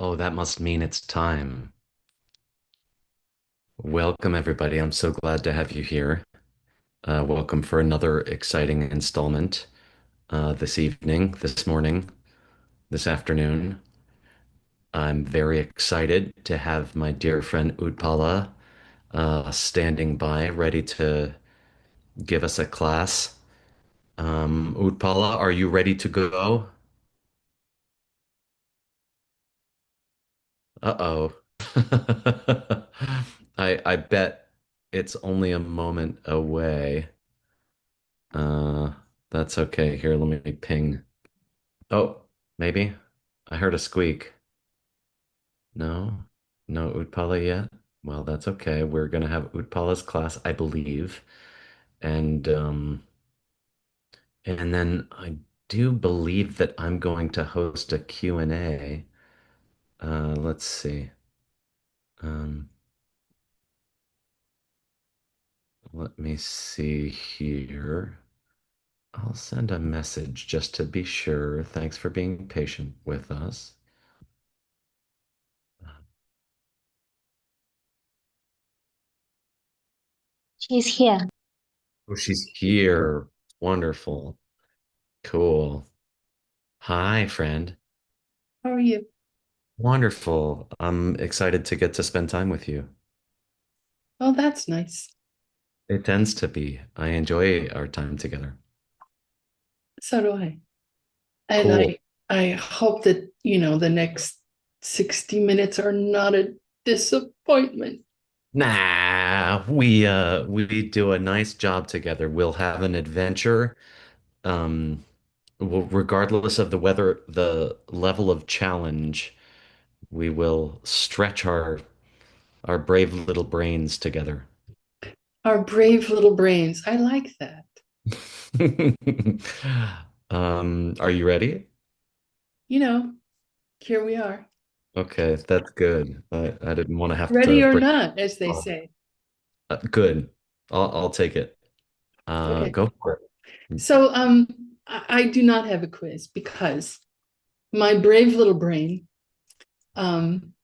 Oh, that must mean it's time. Welcome, everybody. I'm so glad to have you here. Welcome for another exciting installment this evening, this morning, this afternoon. I'm very excited to have my dear friend Utpala standing by, ready to give us a class. Utpala, are you ready to go? Uh-oh. I bet it's only a moment away. Uh, that's okay. Here, let me ping. Oh, maybe. I heard a squeak. No, no Utpala yet. Well, that's okay. We're gonna have Utpala's class, I believe. And then I do believe that I'm going to host a Q&A. Let's see. Um, let me see here. I'll send a message just to be sure. Thanks for being patient with us. She's here. Oh, she's here. Wonderful. Cool. Hi, friend. How are you? Wonderful. I'm excited to get to spend time with you. Oh, that's nice. It tends to be. I enjoy our time together. So do I. And Cool. I hope that, the next 60 minutes are not a disappointment. Nah, we do a nice job together. We'll have an adventure. Um, regardless of the weather, the level of challenge, we will stretch our brave little brains together. Our brave little brains. I like that. Are you ready? You know, here we are. Okay, that's good. I didn't want to have to Ready or break. not, as they Oh, say. good. I'll take it. Okay. Go for it. So I do not have a quiz because my brave little brain, um,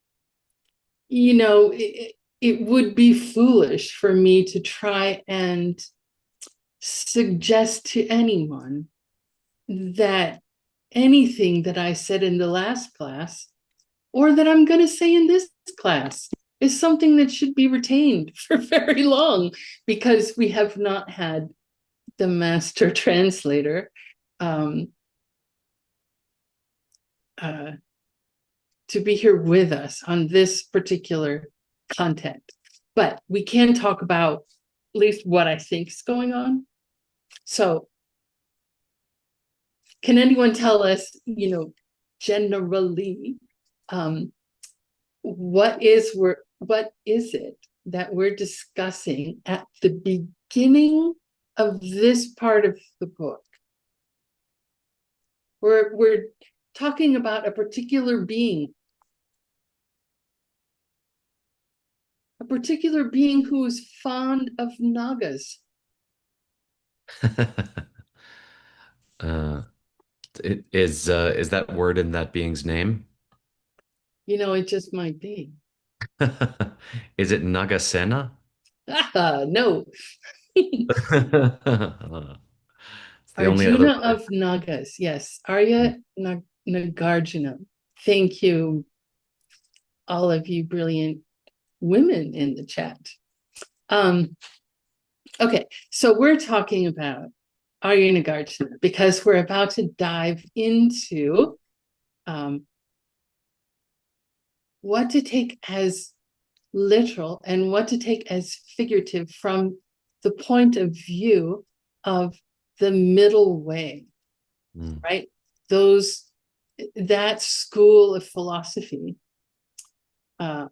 it would be foolish for me to try and suggest to anyone that anything that I said in the last class or that I'm going to say in this class is something that should be retained for very long because we have not had the master translator um, uh, to be here with us on this particular content. But we can talk about at least what I think is going on. So can anyone tell us, generally, um, what is it that we're discussing at the beginning of this part of the book? We're talking about a particular being who's fond of nagas. Uh, is that word in that being's name? It just might be. Is it Nagasena? No. It's the only other Arjuna word. of Nagas. Yes. Arya Nagarjuna. Thank you, all of you brilliant women in the chat. Um, okay, so we're talking about Arya Nagarjuna because we're about to dive into um, what to take as literal and what to take as figurative from the point of view of the middle way, Mm. right? Those that school of philosophy, uh,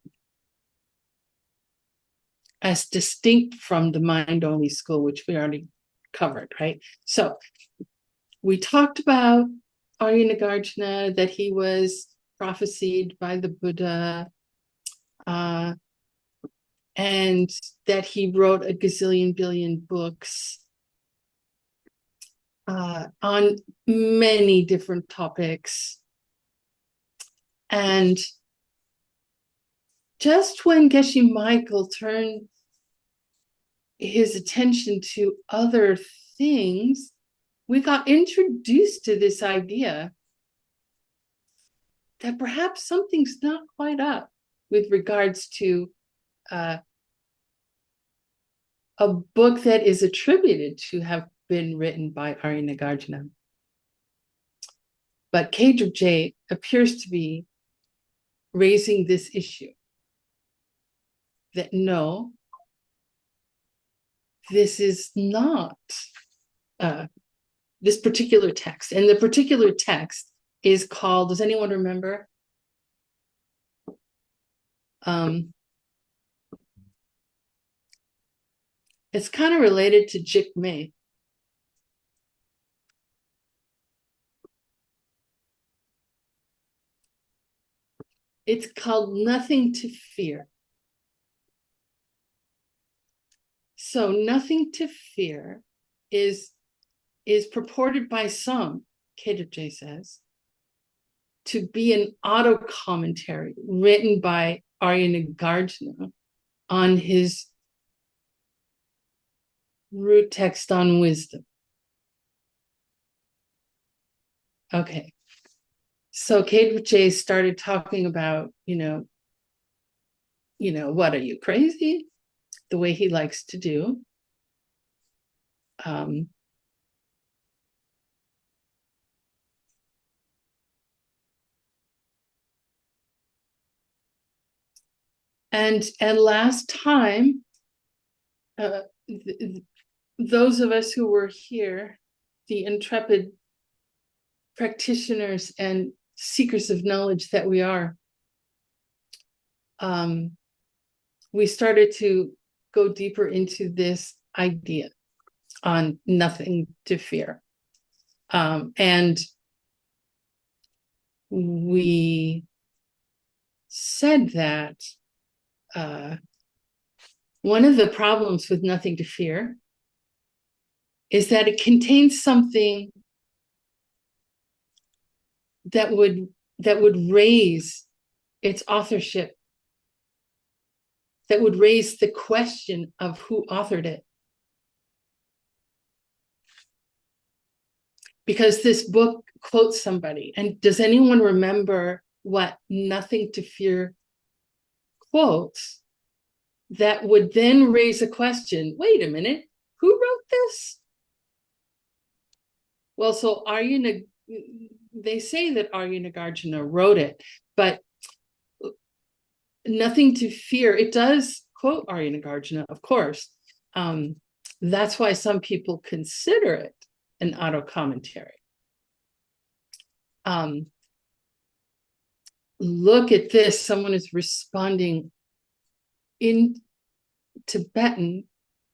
as distinct from the mind only school, which we already covered, right? So we talked about Arya Nagarjuna, that he was prophesied by the Buddha, uh, and that he wrote a gazillion billion books on many different topics. And just when Geshe Michael turned his attention to other things, we got introduced to this idea that perhaps something's not quite up with regards to a book that is attributed to have been written by Arya Nagarjuna. But KJ appears to be raising this issue that no, this is not this particular text. And the particular text is called, does anyone remember? It's kind of related to Jigme. It's called Nothing to Fear. So Nothing to Fear is purported by some, KJ says, to be an auto commentary written by Arya Nagarjuna on his root text on wisdom. Okay. So KJ started talking about, what, are you crazy? The way he likes to do. And last time, those of us who were here, the intrepid practitioners and seekers of knowledge that we are, we started to go deeper into this idea on nothing to fear. And we said that one of the problems with nothing to fear is that it contains something that would raise its authorship, that would raise the question of who authored it. Because this book quotes somebody. And does anyone remember what Nothing to Fear quotes that would then raise a question? Wait a minute, who wrote this? Well, so they say that Arya Nagarjuna wrote it, but Nothing to Fear, it does quote Arya Nagarjuna, of course. That's why some people consider it an auto commentary. Look at this. Someone is responding in Tibetan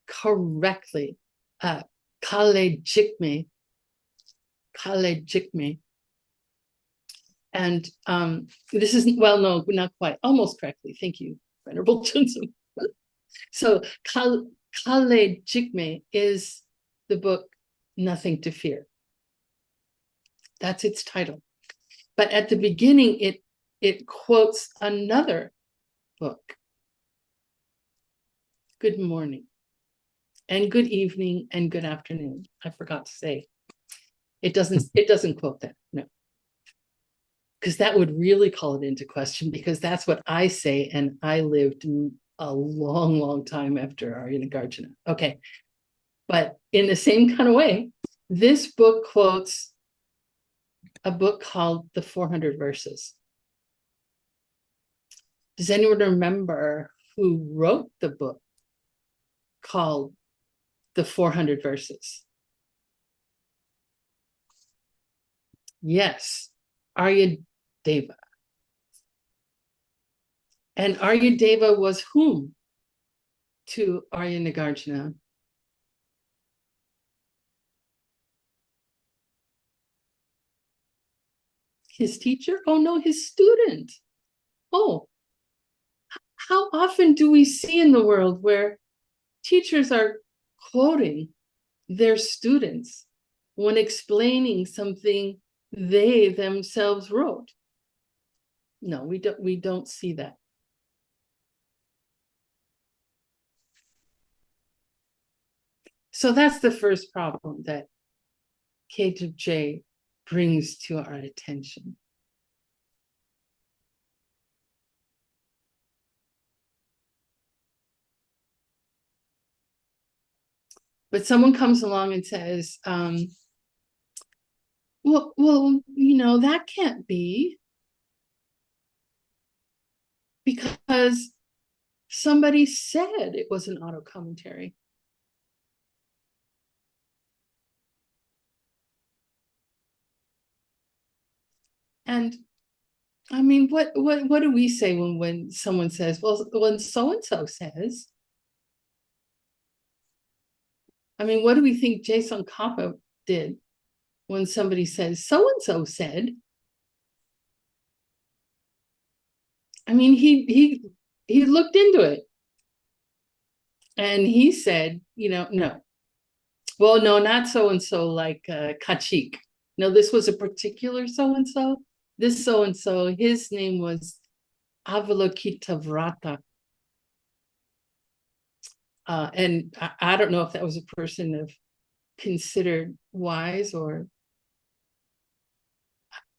correctly. Kale Jikme. Kale Jikme. And this is, well, no, not quite, almost correctly. Thank you, Venerable Xuanzang. So Kale Jikme is the book Nothing to Fear. That's its title. But at the beginning, it quotes another book. Good morning, and good evening, and good afternoon. I forgot to say. It doesn't quote that, no. Because that would really call it into question, because that's what I say, and I lived a long, long time after Arya Nagarjuna. Okay, but in the same kind of way, this book quotes a book called The 400 Verses. Does anyone remember who wrote the book called The 400 Verses? Yes, Arya Deva. And Arya Deva was whom to Arya Nagarjuna? His teacher? Oh no, his student. Oh, how often do we see in the world where teachers are quoting their students when explaining something they themselves wrote? No, we don't see that. So that's the first problem that KJ brings to our attention. But someone comes along and says, well, that can't be because somebody said it was an auto commentary. And I mean, what do we say when someone says, well, when so and so says? I mean, what do we think Jason Kappa did when somebody says so and so said? I mean, he looked into it and he said, no. Well, no, not so and so like Kachik. No, this was a particular so and so. This so and so, his name was Avalokitavrata. And I don't know if that was a person of considered wise, or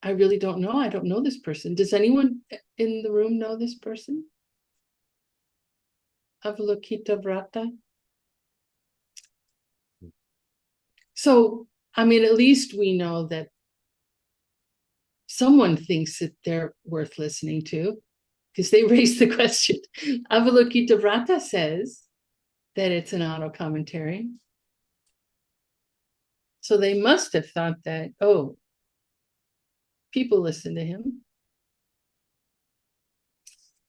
I really don't know. I don't know this person. Does anyone in the room know this person? Avalokitavrata. So, I mean, at least we know that someone thinks that they're worth listening to because they raised the question. Avalokitavrata says that it's an auto commentary. So they must have thought that, oh, people listen to him.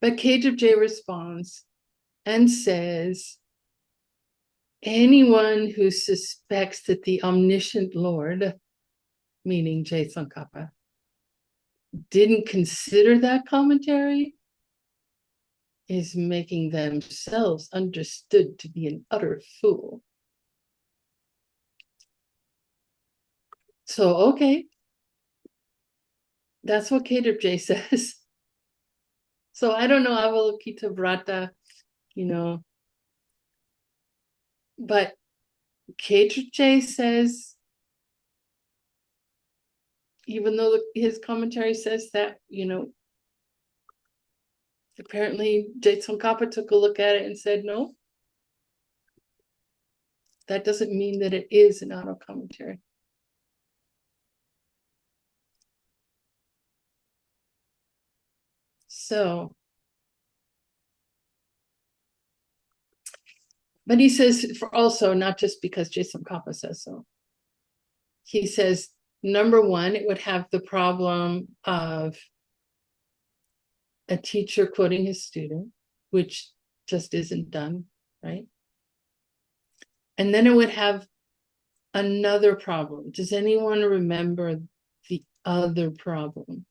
But KJ responds and says, anyone who suspects that the omniscient Lord, meaning Tsongkhapa, didn't consider that commentary is making themselves understood to be an utter fool. So, okay, that's what KJ says. So I don't know Avalokitavrata, but KJ says, even though his commentary says that, apparently Tsongkhapa took a look at it and said, no, that doesn't mean that it is an auto commentary. So, but he says, for also, not just because Tsongkhapa says so. He says, number one, it would have the problem of a teacher quoting his student, which just isn't done, right? And then it would have another problem. Does anyone remember the other problem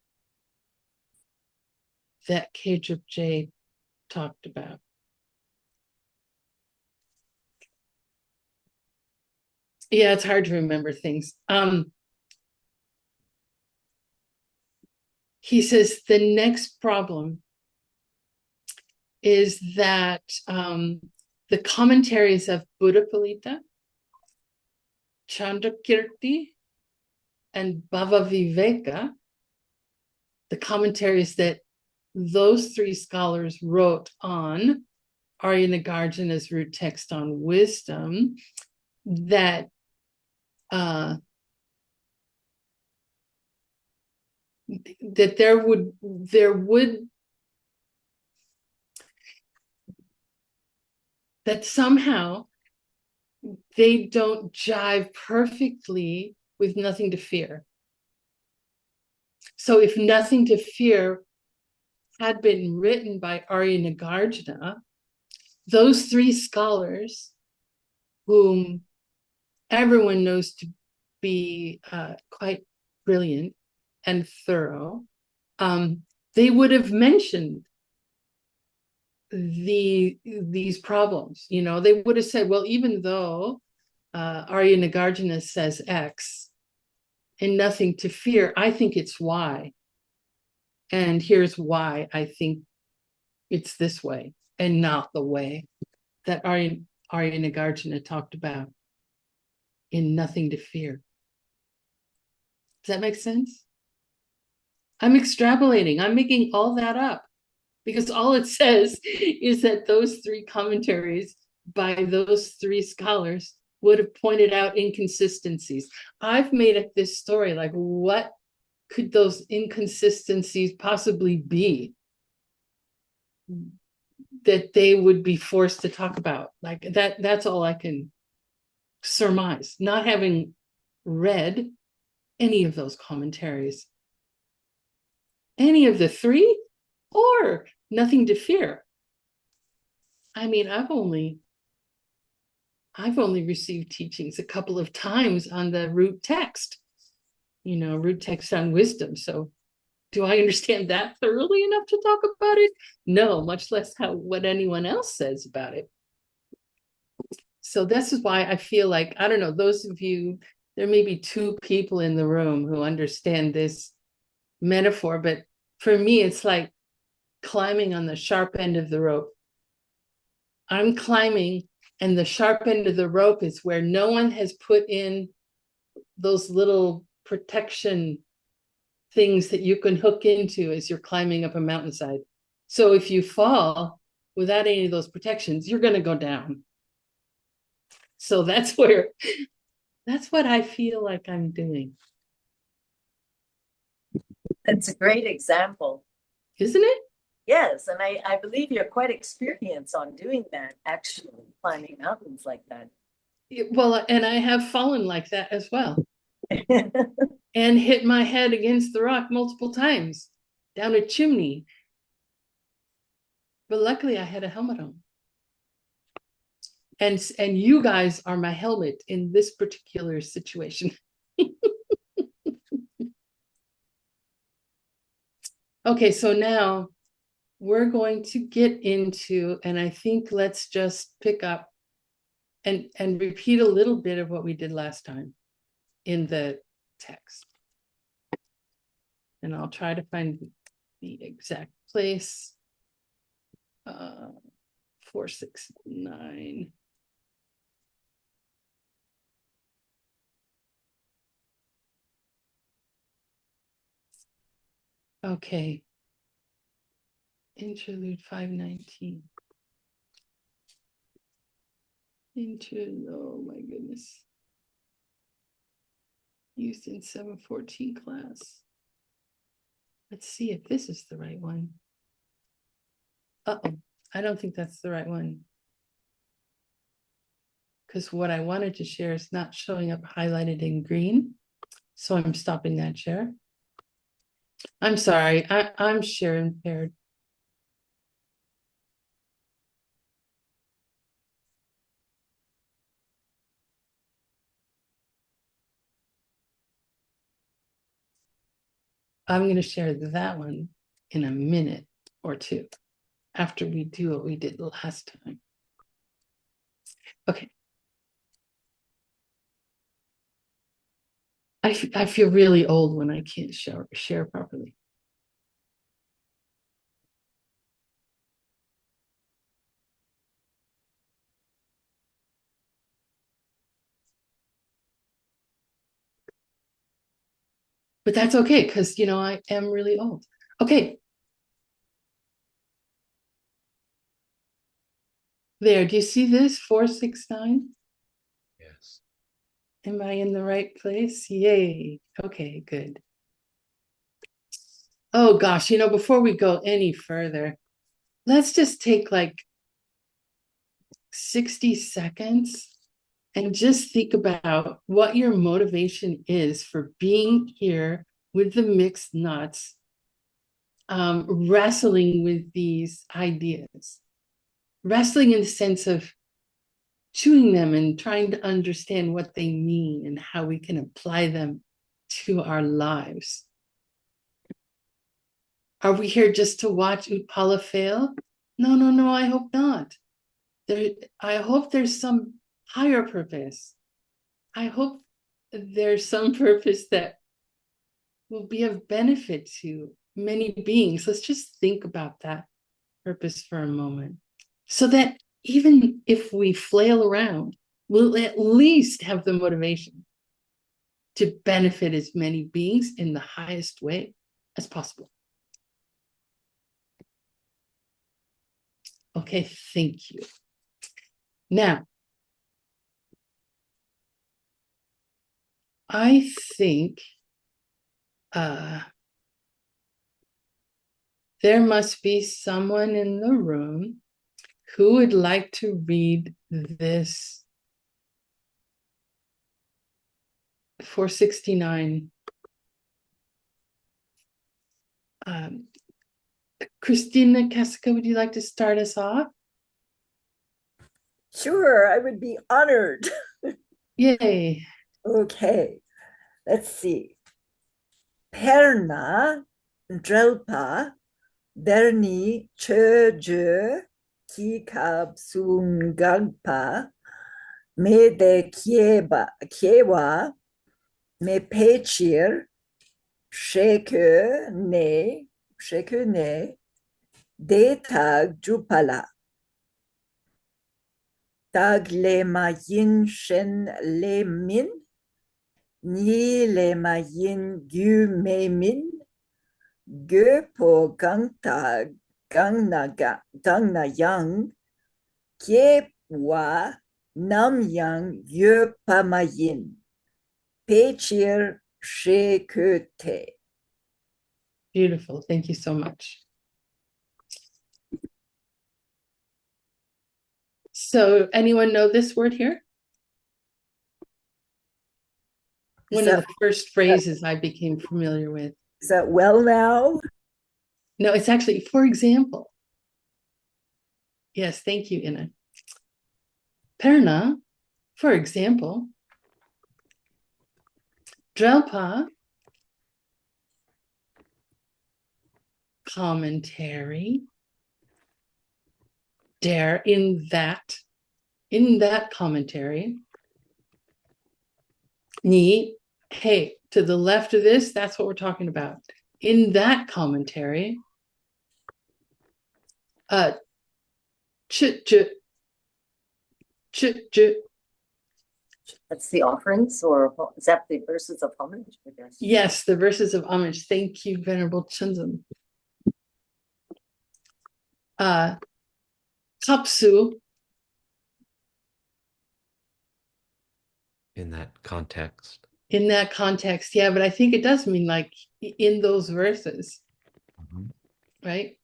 that KJ talked about? Yeah, it's hard to remember things. He says the next problem is that the commentaries of Buddha Palita, Chandrakirti, and Bhava Viveka, the commentaries that those three scholars wrote on Arya Nagarjuna's root text on wisdom, that that there would that somehow they don't jive perfectly with nothing to fear. So if nothing to fear had been written by Arya Nagarjuna, those three scholars, whom everyone knows to be quite brilliant and thorough, they would have mentioned these problems. They would have said, well, even though Arya Nagarjuna says X and nothing to fear, I think it's Y. And here's why I think it's this way and not the way that Arya Nagarjuna talked about. in Nothing to Fear. Does that make sense? I'm extrapolating. I'm making all that up because all it says is that those three commentaries by those three scholars would have pointed out inconsistencies. I've made up this story like, what could those inconsistencies possibly be that they would be forced to talk about? Like that's all I can surmise, not having read any of those commentaries, any of the three, or Nothing to Fear. I mean, I've only received teachings a couple of times on the root text, root text on wisdom. So do I understand that thoroughly enough to talk about it? No, much less what anyone else says about it. So this is why I feel like, I don't know, those of you, there may be two people in the room who understand this metaphor, but for me, it's like climbing on the sharp end of the rope. I'm climbing, and the sharp end of the rope is where no one has put in those little protection things that you can hook into as you're climbing up a mountainside. So if you fall without any of those protections, you're going to go down. So that's what I feel like I'm doing. That's a great example. Isn't it? Yes, and I believe you're quite experienced on doing that, actually, climbing mountains like that. Well, and I have fallen like that as well. And hit my head against the rock multiple times down a chimney. But luckily I had a helmet on. And you guys are my helmet in this particular situation. Okay, so now we're going to get into, and I think let's just pick up and repeat a little bit of what we did last time in the text. And I'll try to find the exact place. 469. Okay. Interlude 519. Oh my goodness. Used in 714 class. Let's see if this is the right one. Uh-oh, I don't think that's the right one. Because what I wanted to share is not showing up highlighted in green. So I'm stopping that share. I'm sorry, I'm share impaired. I'm going to share that one in a minute or two after we do what we did last time. Okay. I feel really old when I can't share properly. But that's okay, because, I am really old. Okay. There, do you see this? 469? Yes. Am I in the right place? Yay. Okay, good. Oh gosh, before we go any further, let's just take like 60 seconds and just think about what your motivation is for being here with the mixed nuts, wrestling with these ideas, wrestling in the sense of chewing them and trying to understand what they mean and how we can apply them to our lives. Are we here just to watch Utpala fail? No, I hope not. I hope there's some higher purpose. I hope there's some purpose that will be of benefit to many beings. Let's just think about that purpose for a moment. So that even if we flail around, will at least have the motivation to benefit as many beings in the highest way as possible. Okay, thank you. Now, I think there must be someone in the room who would like to read this 469. Christina Casca, would you like to start us off? Sure, I would be honored. Yay. Okay, let's see. Perna, Drelpa, Derni, Chöjö, Kikab Sungalpa, Me de Kiewa, Me Pechir, Sheke Ne, De Tag Jupala. Tag le mayin shen le min, ni le mayin gu me min, ge po gangna yang, kie wa nam yang ye pa mayin, pechir she ke te. Beautiful. Thank you so much. So, anyone know this word here? One of the first phrases I became familiar with. Is that well now? No, it's actually, for example. Yes, thank you, Ina. Perna, for example. Drelpa, commentary. There, in that commentary. Ni, hey, to the left of this, that's what we're talking about. In that commentary, chit. That's the offerings, or is that the verses of homage, I guess? Yes, the verses of homage. Thank you, Venerable Xuanzang. Kapsu. In that context. In that context, yeah, but I think it does mean like in those verses, right?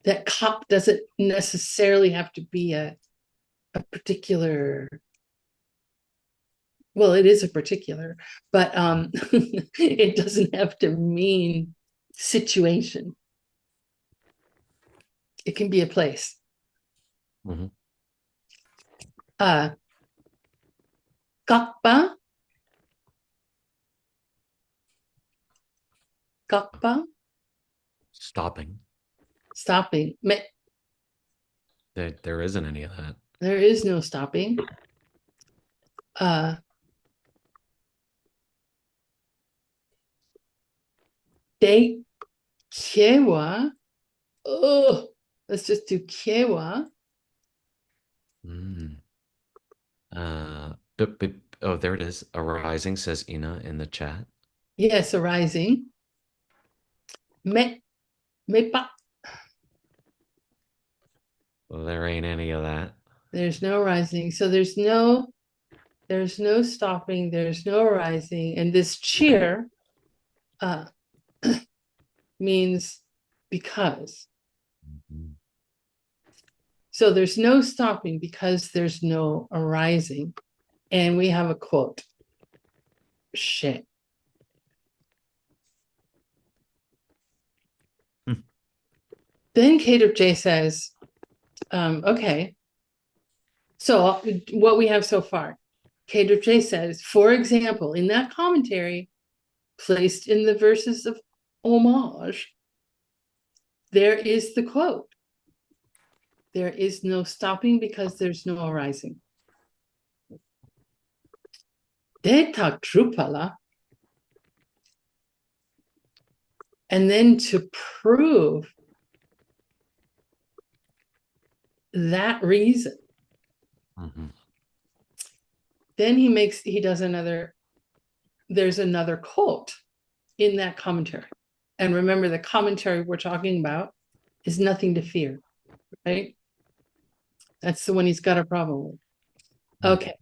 That cup doesn't necessarily have to be a particular, well, it is a particular, but it doesn't have to mean situation. It can be a place. Kakpa. Stopping. There isn't any of that. There is no stopping. De kiewa. Oh, let's just do kiewa. Oh, there it is. Arising, says Ina in the chat. Yes, arising. Mepa. Well, there ain't any of that. There's no arising. So there's no stopping, there's no arising. And this cheer means because. So there's no stopping because there's no arising. And we have a quote. Shit. Then J says, okay, so what we have so far, J says, for example, in that commentary placed in the verses of homage, there is the quote. There is no stopping because there's no arising. Deta Drupala. And then to prove that reason, then there's another quote in that commentary. And remember, the commentary we're talking about is nothing to fear, right? That's the one he's got a problem with. Okay.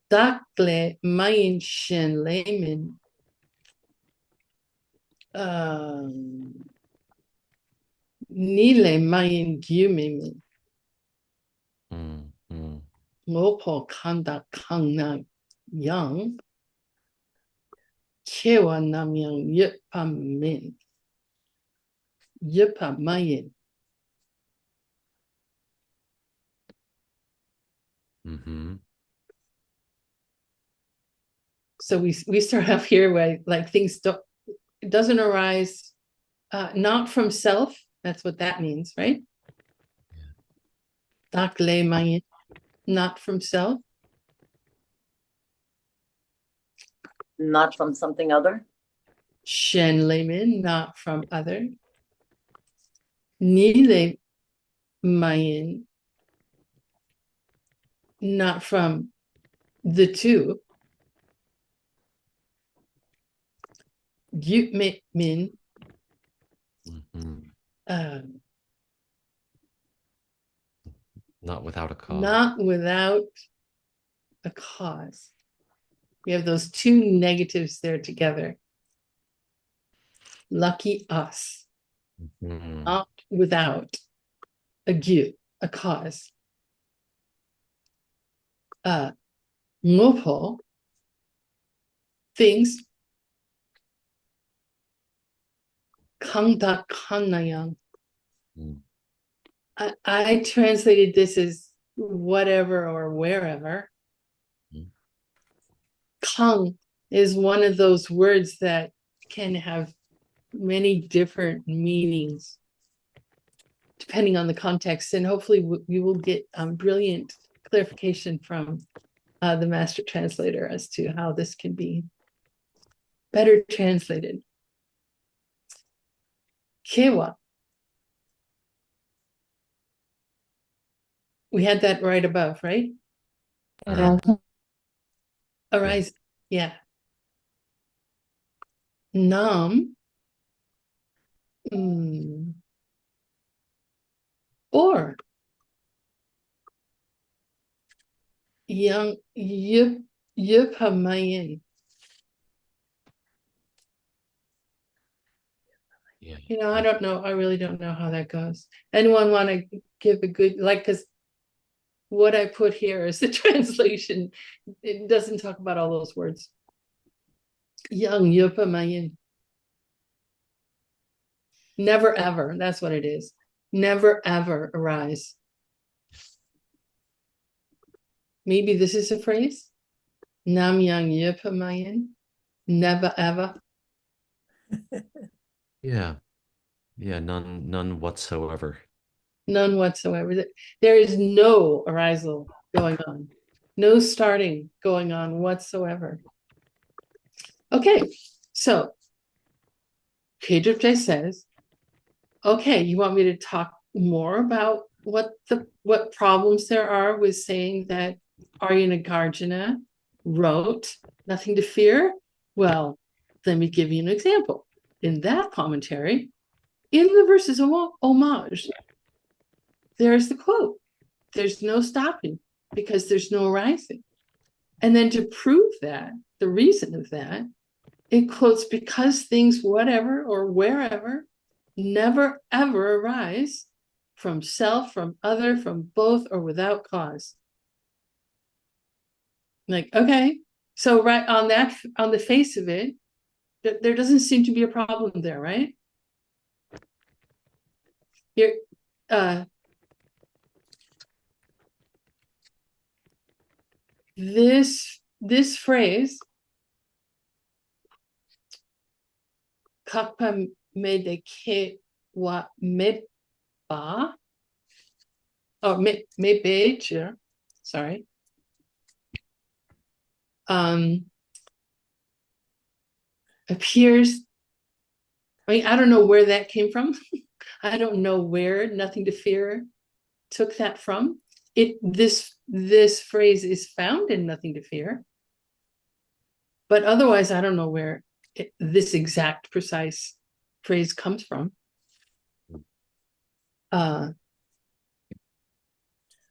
Dakle mayin shen layman. Nile mayin gyumimin. Mopo kanda kang yang. Kewa nam yang yipa min. Yipa mayin. So we start off here where like things don't, it doesn't arise not from self. That's what that means, right? Dakle mayin, not from self. Not from something other. Shen layman, not from other. Nile mayin, not from the two. Gyut min, not without a cause. Not without a cause. We have those two negatives there together. Lucky us. Not without a gyut, a cause. Mopo, things. Kangda kanayang. I translated this as whatever or wherever. Kang is one of those words that can have many different meanings depending on the context, and hopefully we will get brilliant clarification from the master translator as to how this can be better translated. Kewa. We had that right above, right? Arise. Yeah. Nam. Or. Yang Yupamayan. Yeah. I don't know. I really don't know how that goes. Anyone want to give a good, like, because what I put here is the translation. It doesn't talk about all those words. Yang Yupamayan. Never ever. That's what it is. Never ever arise. Maybe this is a phrase. Nam yang Yupamayan. Never ever. Yeah. None whatsoever. None whatsoever. There is no arisal going on. No starting going on whatsoever. Okay, so Kedripte says, okay, you want me to talk more about what problems there are with saying that Aryanagarjuna wrote nothing to fear? Well, let me give you an example. In that commentary, in the verses of homage, there's the quote. There's no stopping because there's no arising. And then to prove that, the reason of that, it quotes because things, whatever or wherever, never ever arise from self, from other, from both, or without cause. Like, okay, so right on that, on the face of it, there doesn't seem to be a problem there, right? Here, this phrase, Kakpa medeke wa meba, or mebeja, sorry. Appears, I mean, I don't know where that came from. I don't know where nothing to fear took that from, this phrase is found in Nothing to Fear. But otherwise, I don't know where this exact precise phrase comes from. But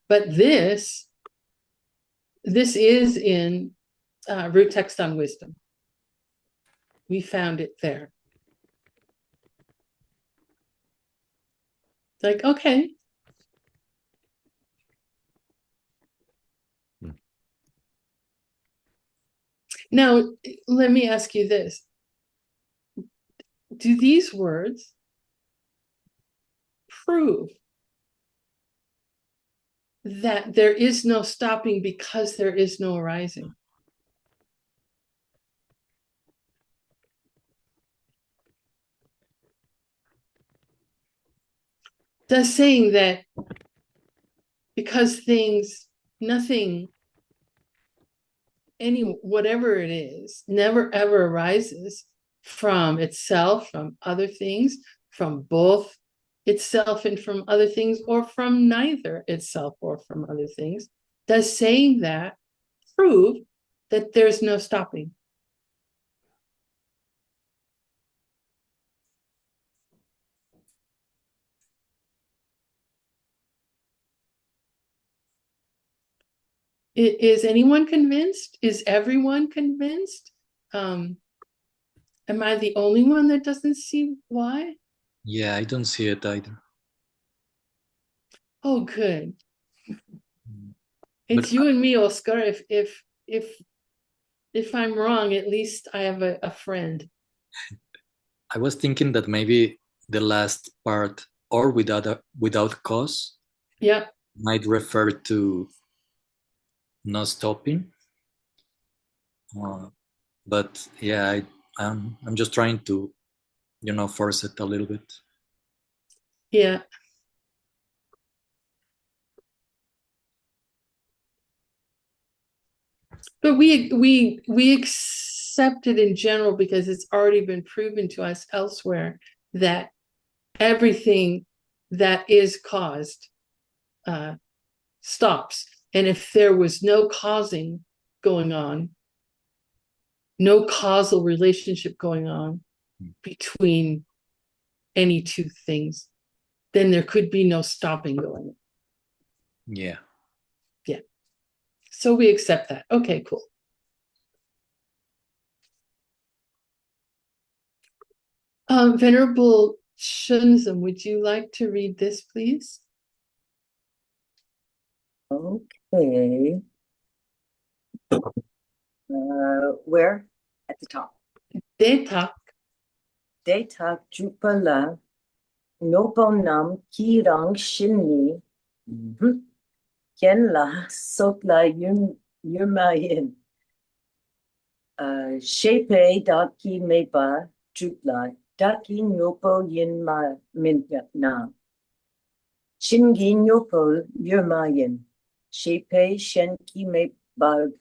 this is in Root Text on Wisdom. We found it there. Like, okay. Now, let me ask you this. Do these words prove that there is no stopping because there is no arising? Does saying that because nothing, whatever it is, never ever arises from itself, from other things, from both itself and from other things, or from neither itself or from other things, does saying that prove that there's no stopping? Is anyone convinced? Is everyone convinced? Am I the only one that doesn't see why? Yeah, I don't see it either. Oh, good. But It's you and me, Oscar. If I'm wrong, at least I have a friend. I was thinking that maybe the last part, or without cause, Yeah. might refer to not stopping. But yeah, I'm just trying to, force it a little bit. Yeah. But we accept it in general because it's already been proven to us elsewhere that everything that is caused stops. And if there was no causing going on, no causal relationship going on between any two things, then there could be no stopping going on. Yeah. Yeah. So we accept that. Okay, cool. Venerable Xuanzang, would you like to read this, please? Okay. Where? At the top. Detak. Detak Jupala Noponam Kirang Shinni Kenla Sotla Yumayin Shepe Daki Meba Jupla Daki Nopo Yin Na Shingi Nopo Yumayin Shepe Shenki Meba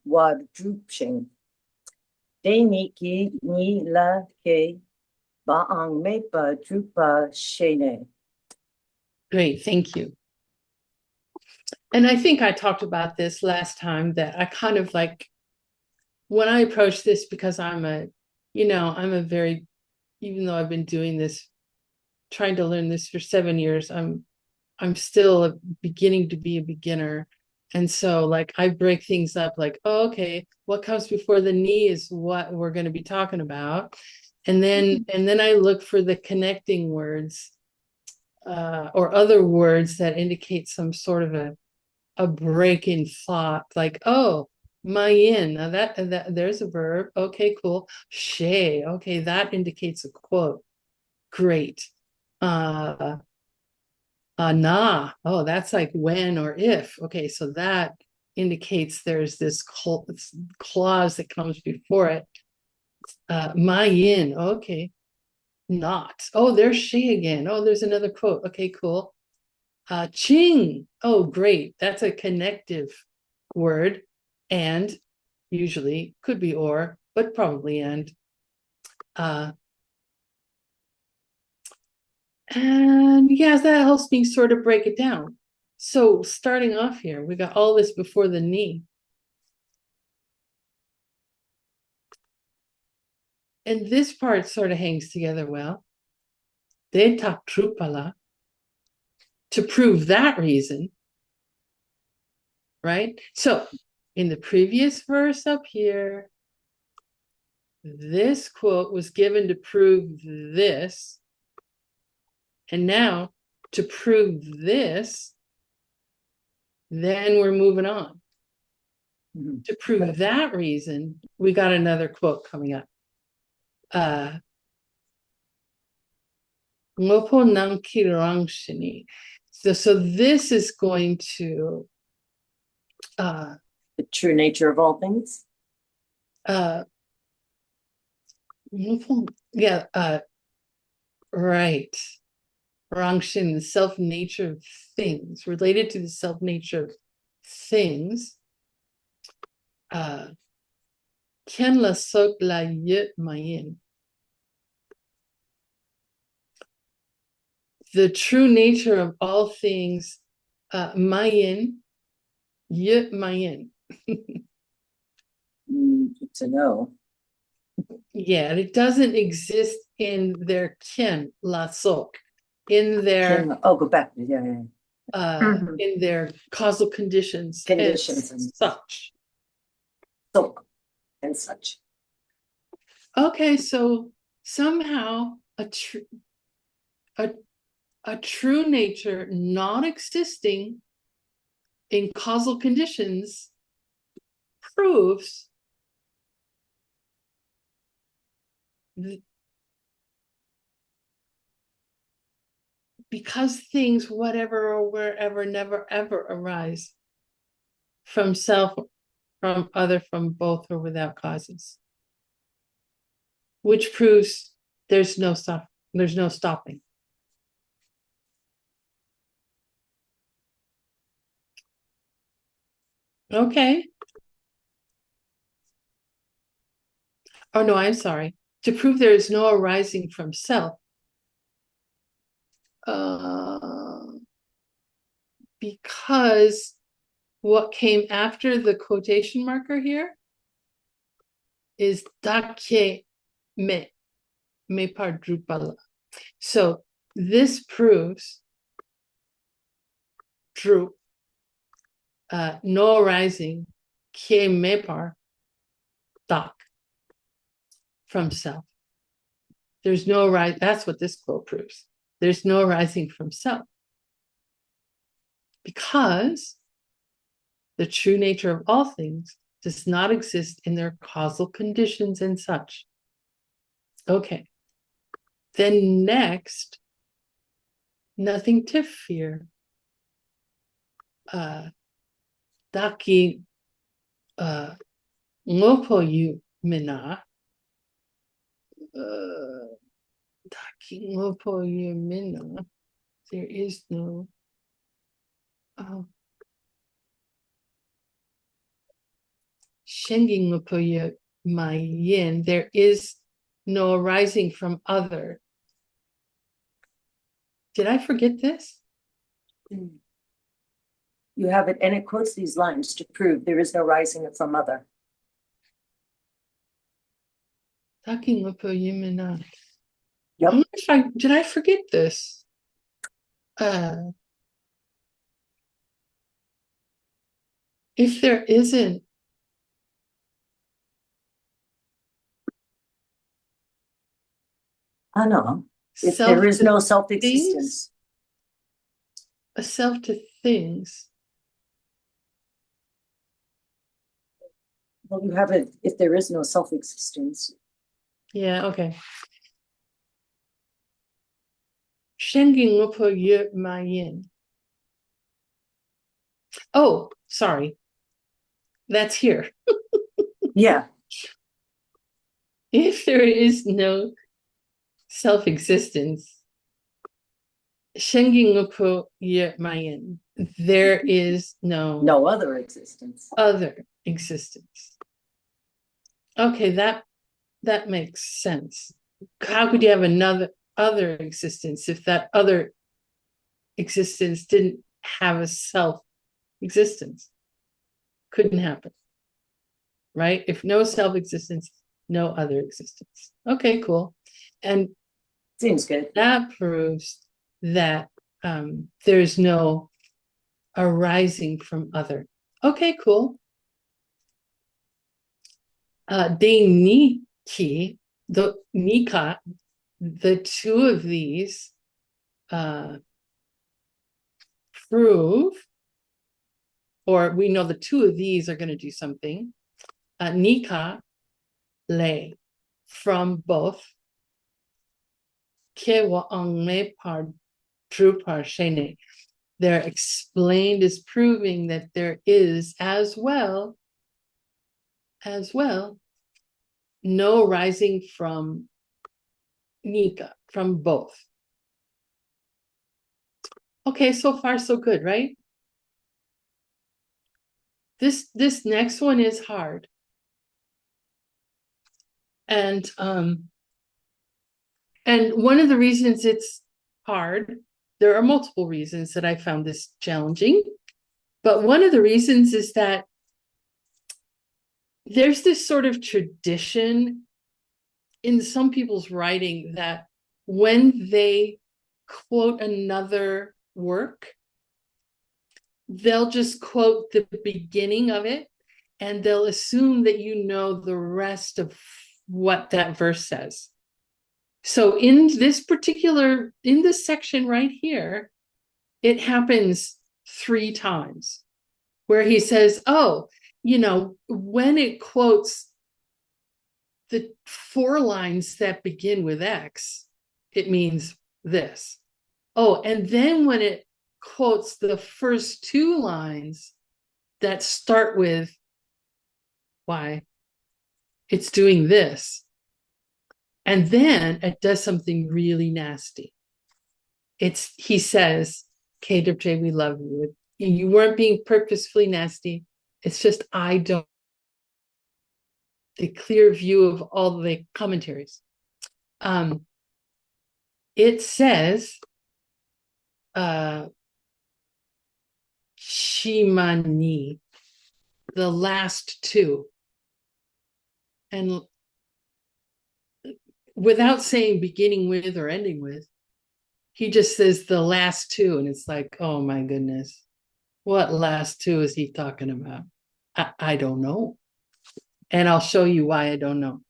Wad Drupshing Deniki Ni La Ke Baang Mepa Drupa Shene. Great, thank you. And I think I talked about this last time, that I kind of like, when I approach this, because I'm a very, even though I've been doing this, trying to learn this for 7 years, I'm still beginning to be a beginner. And so like I break things up like, oh, okay, what comes before the knee is what we're going to be talking about. And then I look for the connecting words or other words that indicate some sort of a break in thought, like, oh, mayin, now that there's a verb. Okay, cool. She, okay, that indicates a quote. Great. Na, oh, that's like when or if. Okay, so that indicates there's this clause that comes before it. Mayin, okay. Not. Oh, there's she again. Oh, there's another quote. Okay, cool. Ching. Oh, great. That's a connective word. And usually could be or, but probably and. And yeah, that helps me sort of break it down. So starting off here, we got all this before the knee. And this part sort of hangs together well. Deta trupala, to prove that reason, right? So in the previous verse up here, this quote was given to prove this. And now to prove this, then we're moving on. To prove that reason, we got another quote coming up. Ngopo nang kirang shini. So this is going to The true nature of all things. Yeah, right. Rangshin, the self-nature of things, related to the self-nature of things. Ken la sok la yut mayin. The true nature of all things, mayin, yut mayin. Good to know. Yeah, it doesn't exist in their ken la sok, in their Go back. Yeah. in their causal conditions Conditions and and such. So and such. Okay, so somehow a true nature not existing in causal conditions proves because things, whatever or wherever, never ever arise from self, from other, from both, or without causes, which proves there's no stopping. Okay. Oh no, I'm sorry. To prove there is no arising from self. Because what came after the quotation marker here is dake me par drupala. So this proves drup, no arising ke me par dak, from self. There's no rise. That's what this quote proves. There's no arising from self. Because the true nature of all things does not exist in their causal conditions and such. Okay. Then next, nothing to fear. Daki ngopo yu mina. Daki ngopo yu mina. There is no Shengi ngopo yu my yin. There is no arising from other. Did I forget this? You have it, and it quotes these lines to prove there is no rising from other. Talking ngopo yu mina. Yep. Did I forget this? If there isn't I know. If self there is to no self-existence. a self to things, Well, you have it if there is no self-existence. yeah, okay. Shengi ngopo yu ma yin. Oh, sorry. That's here. Yeah. If there is no self-existence, Shengi ngopo yu ma yin. There is No other existence. other existence. Okay, that makes sense. How could you have another other existence if that other existence didn't have a self existence. Couldn't happen. Right? If no self existence, no other existence. Okay, cool. And Seems good. that proves that there's no arising from other. Okay, cool. De Niki, the Nika, the two of these prove, or we know the two of these are going to do something. Nika, lay, from both. They're explained as proving that there is as well, no rising from Nika, from both. Okay, so far so good, right? This next one is hard. And one of the reasons it's hard, there are multiple reasons that I found this challenging, but one of the reasons is that there's this sort of tradition in some people's writing that when they quote another work, they'll just quote the beginning of it and they'll assume that you know the rest of what that verse says. So in this section right here, it happens 3 times where he says, oh, when it quotes the 4 lines that begin with X, it means this. Oh, and then when it quotes the first 2 lines that start with Y, it's doing this. And then it does something really nasty. He says, KWJ, we love you. You weren't being purposefully nasty. It's just, I don't. The clear view of all the commentaries. It says, Shimani, the last 2. And without saying beginning with or ending with, he just says the last 2. And it's like, oh my goodness, what last 2 is he talking about? I don't know. And I'll show you why I don't know.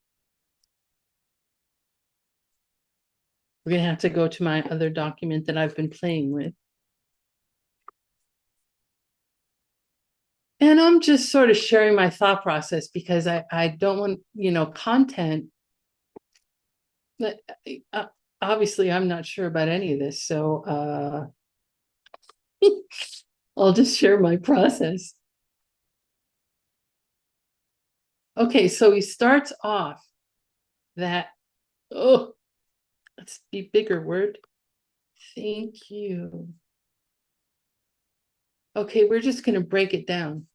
We're going to have to go to my other document that I've been playing with. And I'm just sort of sharing my thought process because I don't want, content. But obviously, I'm not sure about any of this. So I'll just share my process. Okay, so he starts off that, let's be bigger word. Thank you. Okay, we're just going to break it down.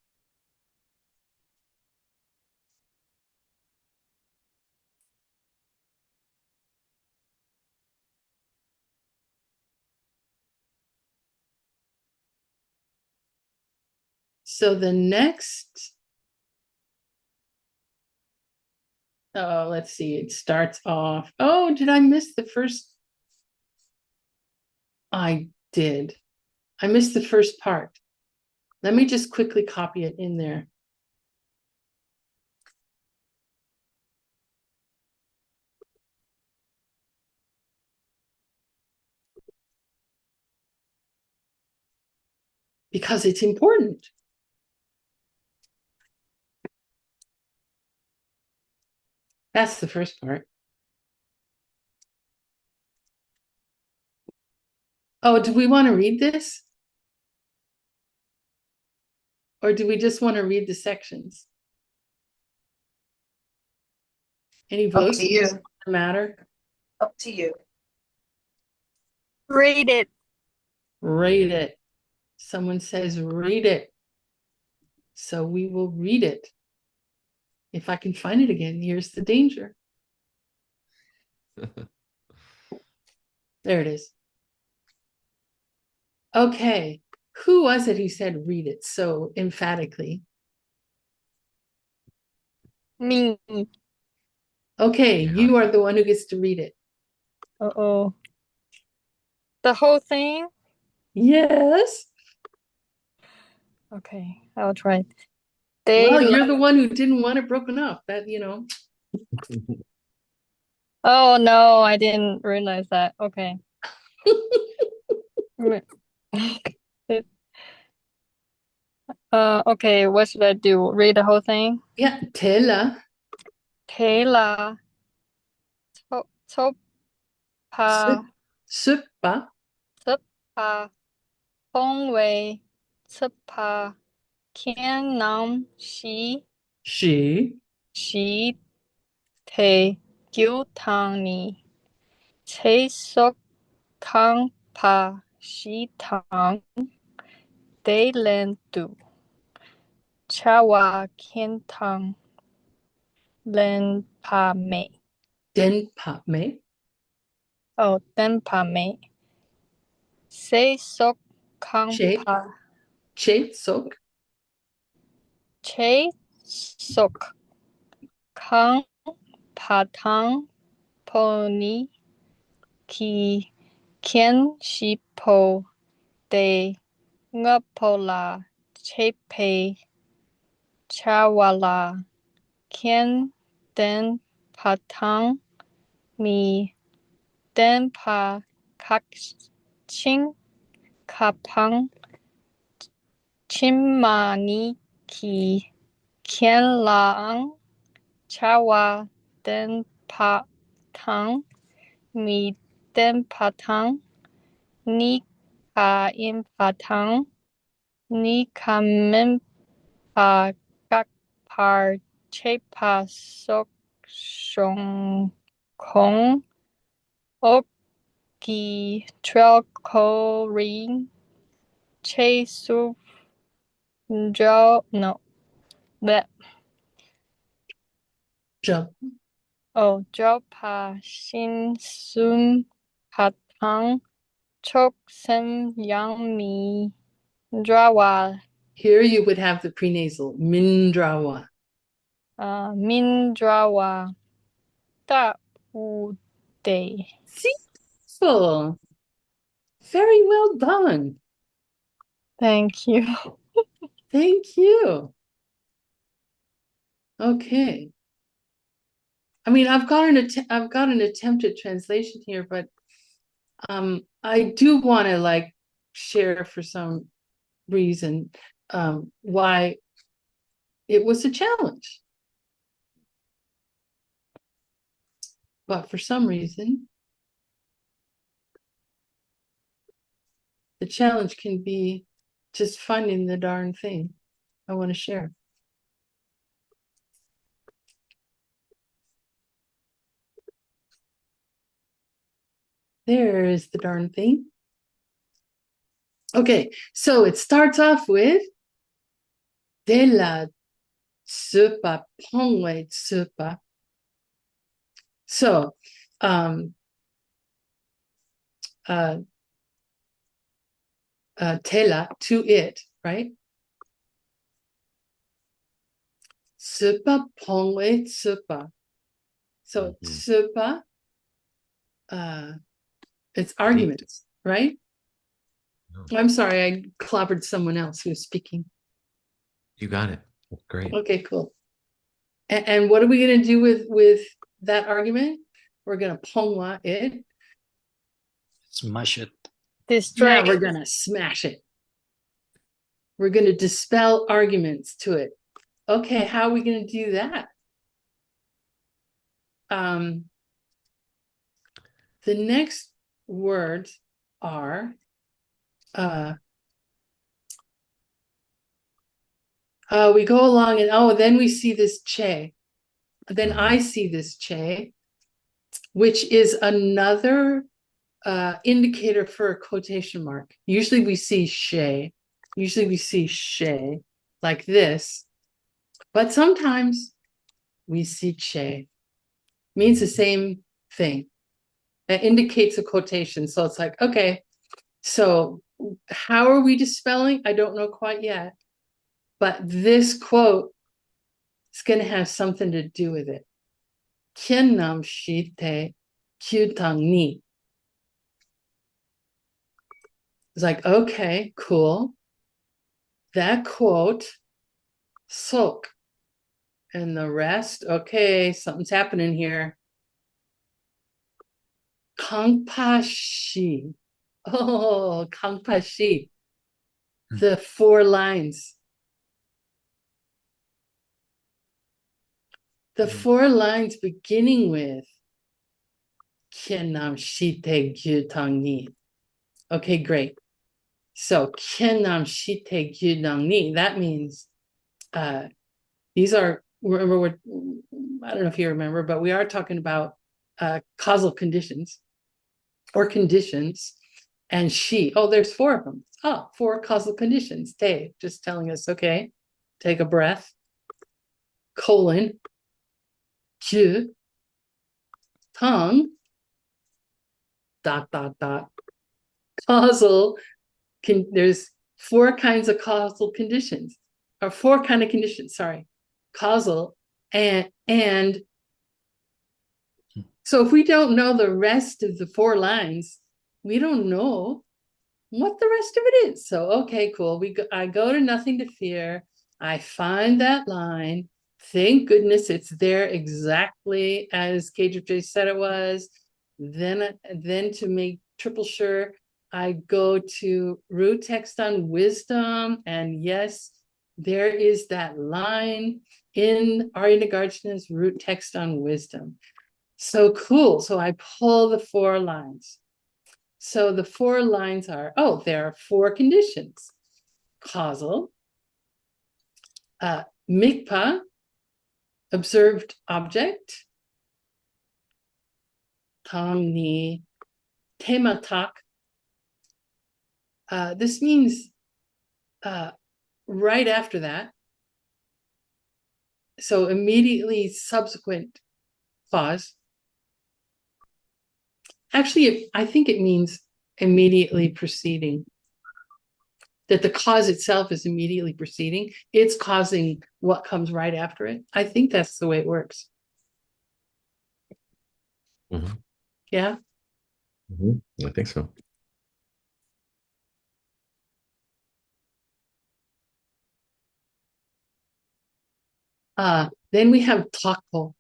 So the next, let's see, it starts off. Oh, did I miss the first? I did. I missed the first part. Let me just quickly copy it in there. Because it's important. That's the first part. Oh, do we want to read this? Or do we just want to read the sections? Any votes? Up to you. Doesn't matter. Up to you. Read it. Read it. Someone says read it. So we will read it. If I can find it again, here's the danger. There it is. Okay. Who was it who said read it so emphatically? Me. Okay, Yeah. you are the one who gets to read it. Uh-oh. The whole thing? Yes. Okay, I'll try. Well, you're Daylight. the one who didn't want it broken up. That, Oh no, I didn't realize that. Okay. It- okay, what should I do? Read the whole thing? Yeah, tela, Taylor. Topa. supa, Tsupa. Hongwei. Tsupa. Kian Nam. Shi. shi, Shi. Te. Gyu Tang Ni. Che Sok Kang Pa. Shi Tang. De Len Du. Chawa Kien Tang. Len Pa Mei. denpa me, Oh, Den Pa Mei. Se Sok Kang che, Pa. che, sok, Che Sok Kang Pa Tang Po Ni Ki Kien Shi Po De Ngapola Che Pe Chawala Kien Den Pa Tang Mi Den Pa Kak Ching Kapang Chimani Ki Kien Lang Chawa Den Pa Tang Mi Den Pa Tang Ni Ka In Pa Tang Ni Ka Min Pa Gak Par Che Pa Sok Shong Kong Oki Trel Ko Ring Che Su Jo no that jump, oh Jo Pa Shin Sun Pa Tang Chok Sen Yang Mi Drawa Here you would have the prenasal, mindrawa. Min Drawa Da Wu De. Beautiful. Very well done. Thank you. Thank you. Okay. I mean, I've got an attempted translation here, but I do want to like share for some reason why it was a challenge. But for some reason, the challenge can be just finding the darn thing I want to share. There's the darn thing. Okay, so it starts off with de la tsupa pongwei tsupa. So uh tela to it, right? Tsupa pongwei tsupa. So tsupa it's arguments, right? I'm sorry, I clobbered someone else who's speaking. You got it. Great. Okay, cool. And what are we going to do with that argument? We're going to pongwa it. Smash it. Destroy. Yeah, we're going to smash it. We're going to dispel arguments to it. Okay, how are we going to do that? The next words are we go along and then we see this che. Then I see this che, which is another indicator for a quotation mark. Usually we see she. Usually we see she like this, but sometimes we see che. Means the same thing. That indicates a quotation. So it's like, okay, so how are we dispelling? I don't know quite yet. But this quote is going to have something to do with it. Kiennam shite kyutang ni. It's like, okay, cool. That quote, sok. And the rest, okay, something's happening here. Kangpashi. Oh, Kangpashi. The 4 lines. The 4 lines beginning with Kiennam shite gyutang ni. Okay, great. So Kiennam shite gyutang ni. That means these are, remember what, I don't know if you remember, but we are talking about causal conditions or conditions. And there's 4 of them. 4 causal conditions. Dave just telling us, okay, take a breath. Colon, Q, tongue, ... Causal, there's 4 kinds of causal conditions, or 4 kind of conditions, sorry. Causal, and so if we don't know the rest of the 4 lines, we don't know what the rest of it is. So, okay, cool. I go to nothing to fear. I find that line. Thank goodness it's there exactly as KJ said it was. Then to make triple sure, I go to root text on wisdom. And yes, there is that line in Arya Nagarjuna's root text on wisdom. So cool. So I pull the 4 lines. So the 4 lines are, there are 4 conditions. Causal, mikpa, observed object, tang ni, tematak. This means right after that, so immediately subsequent cause. Actually, I think it means immediately preceding. That the cause itself is immediately preceding. It's causing what comes right after it. I think that's the way it works. Mm-hmm. Yeah? Mm-hmm. I think so. Then we have tako,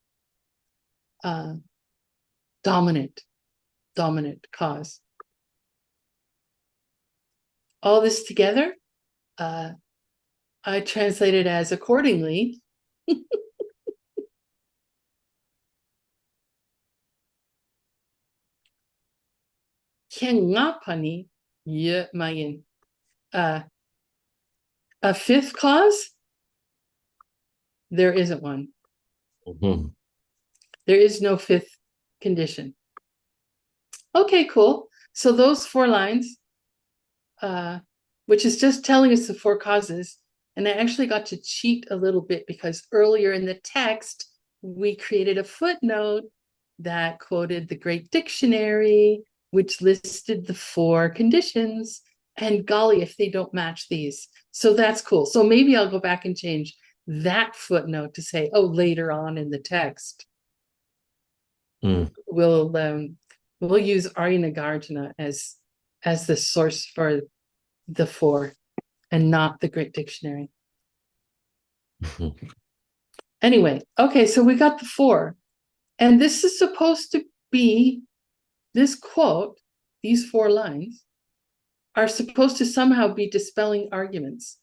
dominant cause. All this together, I translate it as accordingly. Kengapani ye mayin. A 5th cause? There isn't one. Mm-hmm. There is no 5th condition. Okay, cool. So those 4 lines, which is just telling us the 4 causes. And I actually got to cheat a little bit because earlier in the text, we created a footnote that quoted the Great Dictionary, which listed the 4 conditions. And golly, if they don't match these. So that's cool. So maybe I'll go back and change that footnote to say, later on in the text, we'll use Arya Nagarjuna as the source for the 4 and not the Great Dictionary. Anyway, okay, so we got the 4. And this is supposed to be, this quote, these 4 lines, are supposed to somehow be dispelling arguments.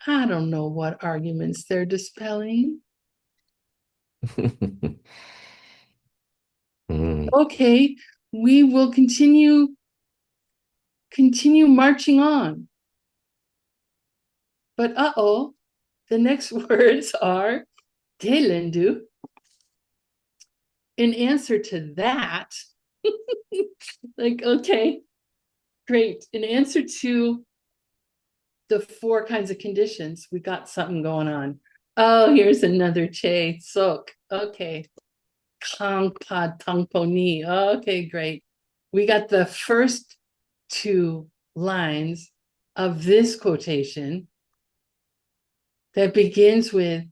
I don't know what arguments they're dispelling. Okay, we will continue marching on. But the next words are Telendu. In answer to that, like, okay, great. In answer to the 4 kinds of conditions, we got something going on. Here's another che sok. Okay. Kangpa tangpo ni. Okay, great. we got the first two lines of this quotation that begins with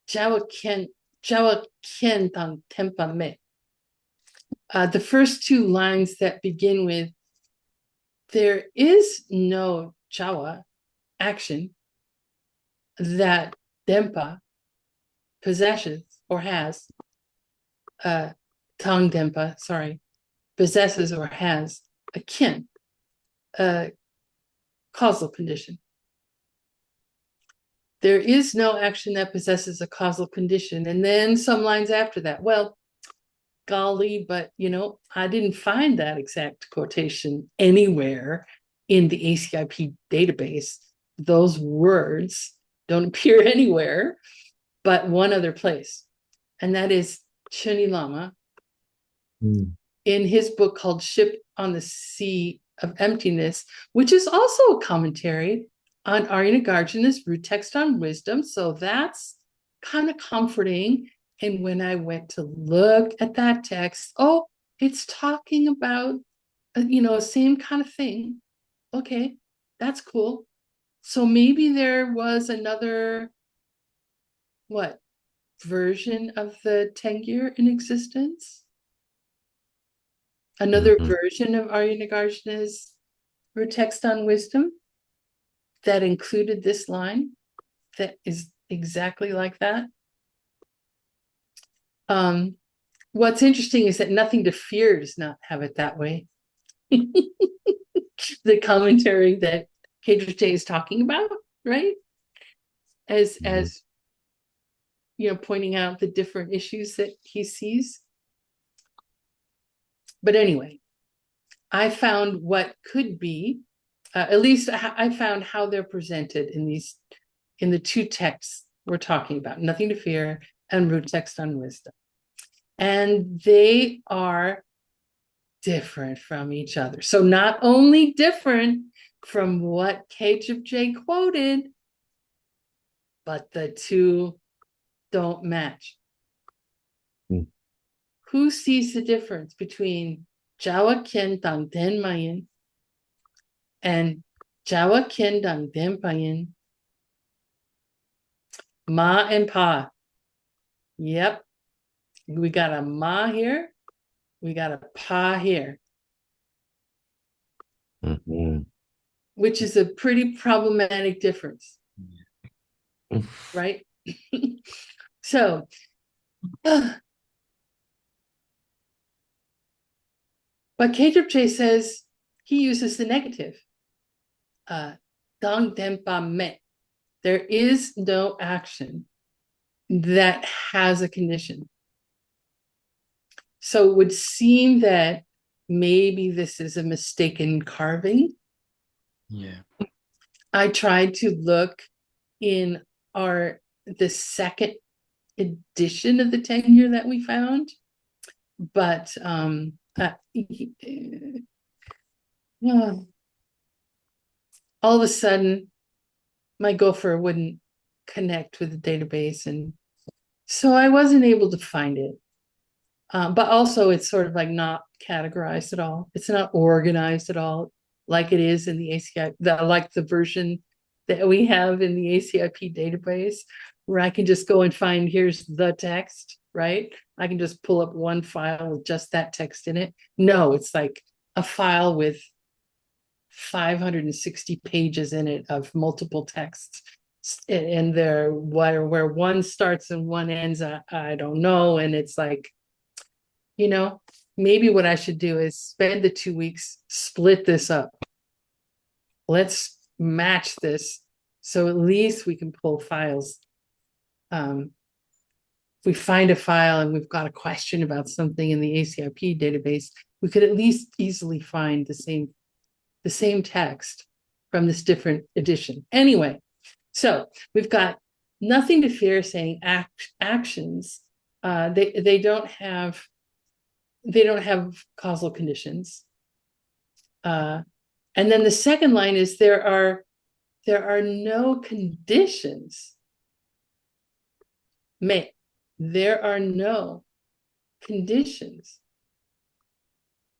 Jawa Ken Tang Tempa Me. The first two lines that begin with there is no Jawa action that Dempa possesses or has, Tang Dempa, sorry, possesses or has a kin, a causal condition. There is no action that possesses a causal condition. And then some lines after that, well, golly, but I didn't find that exact quotation anywhere in the ACIP database. Those words don't appear anywhere but one other place, and that is Chuni Lama in his book called Ship on the Sea of Emptiness, which is also a commentary on Arya Nagarjuna's root text on wisdom. So that's kind of comforting. And when I went to look at that text, oh, it's talking about, same kind of thing. Okay, that's cool. So maybe there was another, version of the Tengyur in existence? Another version of Arya Nagarjuna's root text on wisdom that included this line that is exactly like that. What's interesting is that Nothing to Fear does not have it that way. The commentary that KJ is talking about, right? As pointing out the different issues that he sees. But anyway, I found what could be, at least I found how they're presented in the two texts we're talking about, Nothing to Fear and root text on wisdom. And they are different from each other. So not only different from what KJ quoted, but the two don't match. Who sees the difference between Jawa Ken Dang Den Mayan and Jawa Ken Dang Den Payan? Ma and Pa. Yep. We got a Ma here. We got a Pa here. Which is a pretty problematic difference. Right? So, but KJ says he uses the negative. Dang Denpa Me. There is no action that has a condition. So it would seem that maybe this is a mistaken carving. Yeah. I tried to look in the second edition of the Tengyur that we found, but all of a sudden my gopher wouldn't connect with the database, and so I wasn't able to find it. But also it's sort of like not categorized at all. It's not organized at all like it is in the ACI, like the version that we have in the ACIP database, where I can just go and find, here's the text, right? I can just pull up one file with just that text in it. No, it's like a file with 560 pages in it of multiple texts. And they're where one starts and one ends, I don't know. And it's like, maybe what I should do is spend the 2 weeks, split this up. Let's match this so at least we can pull files. If we find a file and we've got a question about something in the ACIP database, we could at least easily find the same text from this different edition. Anyway, so we've got Nothing to Fear saying actions. They don't have causal conditions. And then the second line is there are no conditions. There are no conditions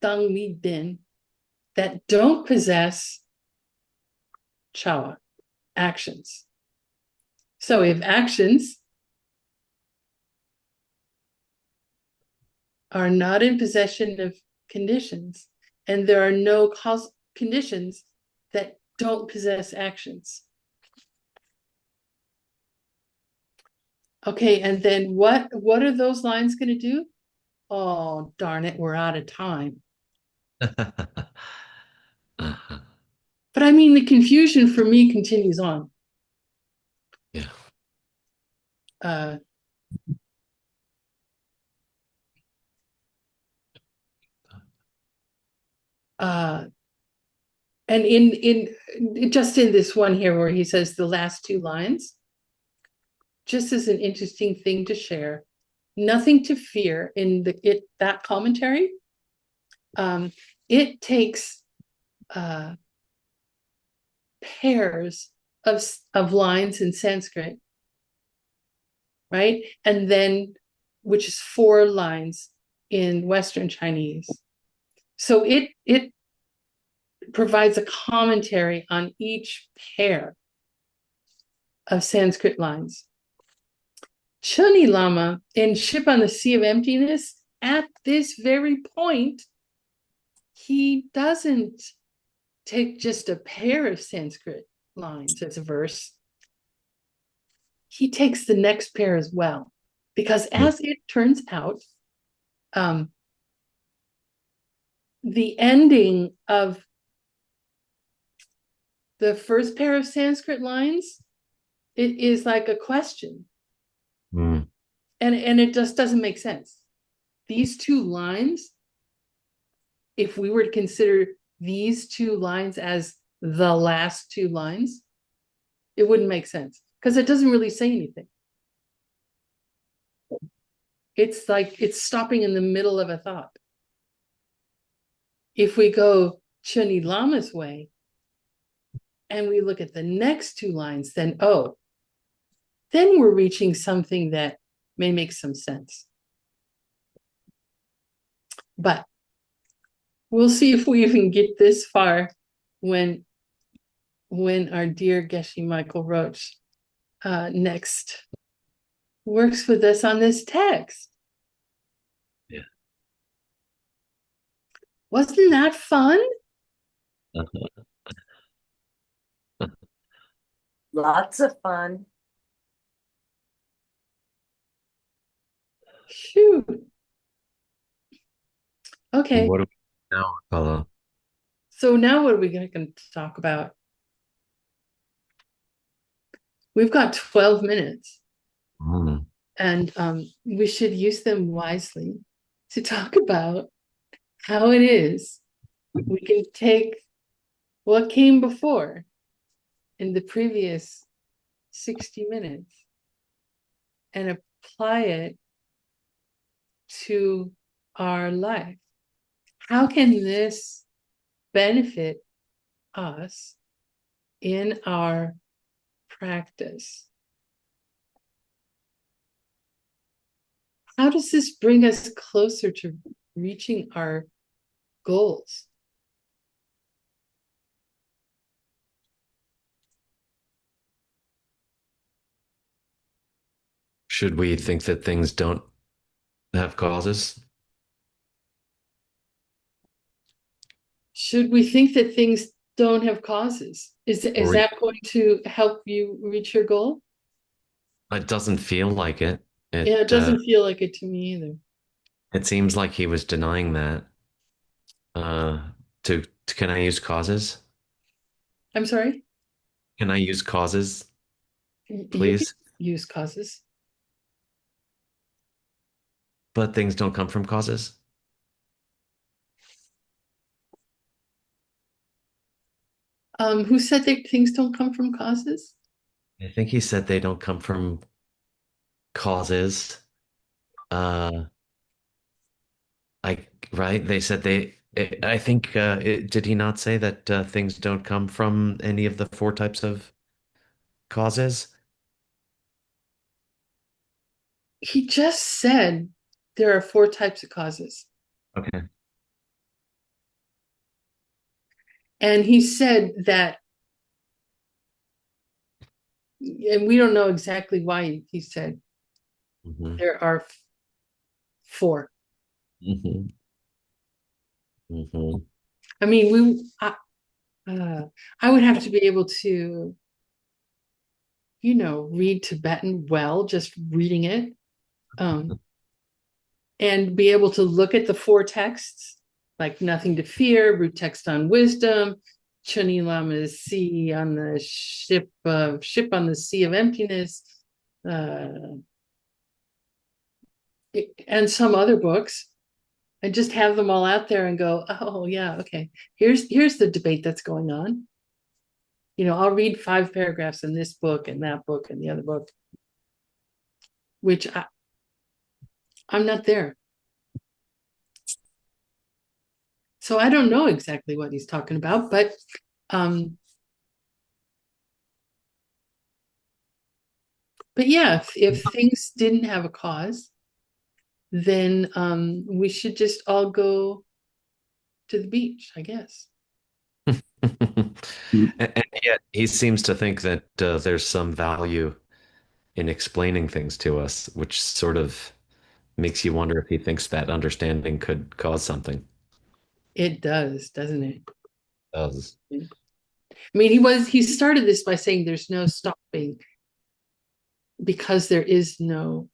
dang, li, bin, that don't possess chawa, actions. So if actions are not in possession of conditions, and there are no conditions that don't possess actions. Okay, and then what are those lines going to do? Oh, darn it, we're out of time. Uh-huh. But I mean, the confusion for me continues on. Yeah. Uh, uh, and in just in this one here where he says the last two lines, just as an interesting thing to share, nothing to fear in that commentary. It takes pairs of lines in Sanskrit, right? And then, which is 4 lines in Western Chinese. So it provides a commentary on each pair of Sanskrit lines. Chuni Lama in Ship on the Sea of Emptiness, at this very point, he doesn't take just a pair of Sanskrit lines as a verse. He takes the next pair as well, because as it turns out, the ending of the first pair of Sanskrit lines, it is like a question. Mm. And it just doesn't make sense. These 2 lines, if we were to consider these 2 lines as the last 2 lines, it wouldn't make sense because it doesn't really say anything. It's like it's stopping in the middle of a thought. If we go Chuni Lama's way and we look at the next 2 lines, then then we're reaching something that may make some sense. But we'll see if we even get this far when our dear Geshe Michael Roach next works with us on this text. Yeah. Wasn't that fun? Uh-huh. Lots of fun. Phew. Okay. What do we now, Paula? So now what are we going to talk about? We've got 12 minutes. Mm. And we should use them wisely to talk about how it is we can take what came before in the previous 60 minutes and apply it to our life. How can this benefit us in our practice? How does this bring us closer to reaching our goals? Should we think that things don't have causes? Should we think that things don't have causes? Is Or that going to help you reach your goal? it doesn't feel like it. Yeah, it It doesn't feel like it to me either. it seems like he was denying that. Can I use causes? I'm sorry? Can I use causes, You can please? use causes. But things don't come from causes. Who said that things don't come from causes? I think he said they don't come from causes. Uh, I right? They said I think did he not say that things don't come from any of the 4 types of causes? He just said there are 4 types of causes. Okay. And he said that, and we don't know exactly why he said Mhm. there are four. Mhm. Mhm. I mean, I would have to be able to, read Tibetan well, just reading it, and be able to look at the four texts, like Nothing to Fear, root text on wisdom, Chuni Lama's Sea on the ship on the Sea of Emptiness, uh, and some other books, and just have them all out there and go, oh yeah, okay, here's the debate that's going on. I'll read 5 paragraphs in this book and that book and the other book, which I'm not there. So I don't know exactly what he's talking about, but yeah, if things didn't have a cause, then we should just all go to the beach, I guess. And yet he seems to think that there's some value in explaining things to us, which sort of makes you wonder if he thinks that understanding could cause something. It does, doesn't it? Does. I mean, he started this by saying there's no stopping because there is no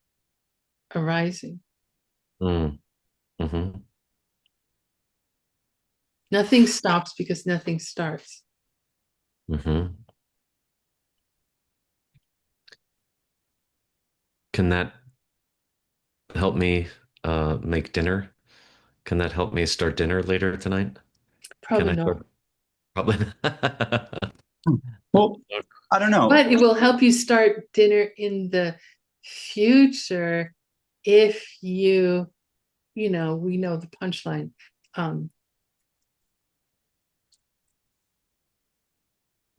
arising. Mm. Hmm. Nothing stops because nothing starts. Hmm. Can that help me make dinner? Can that help me start dinner later tonight? Can Probably I not. start? Probably not. Well, I don't know. But it will help you start dinner in the future if we know the punchline.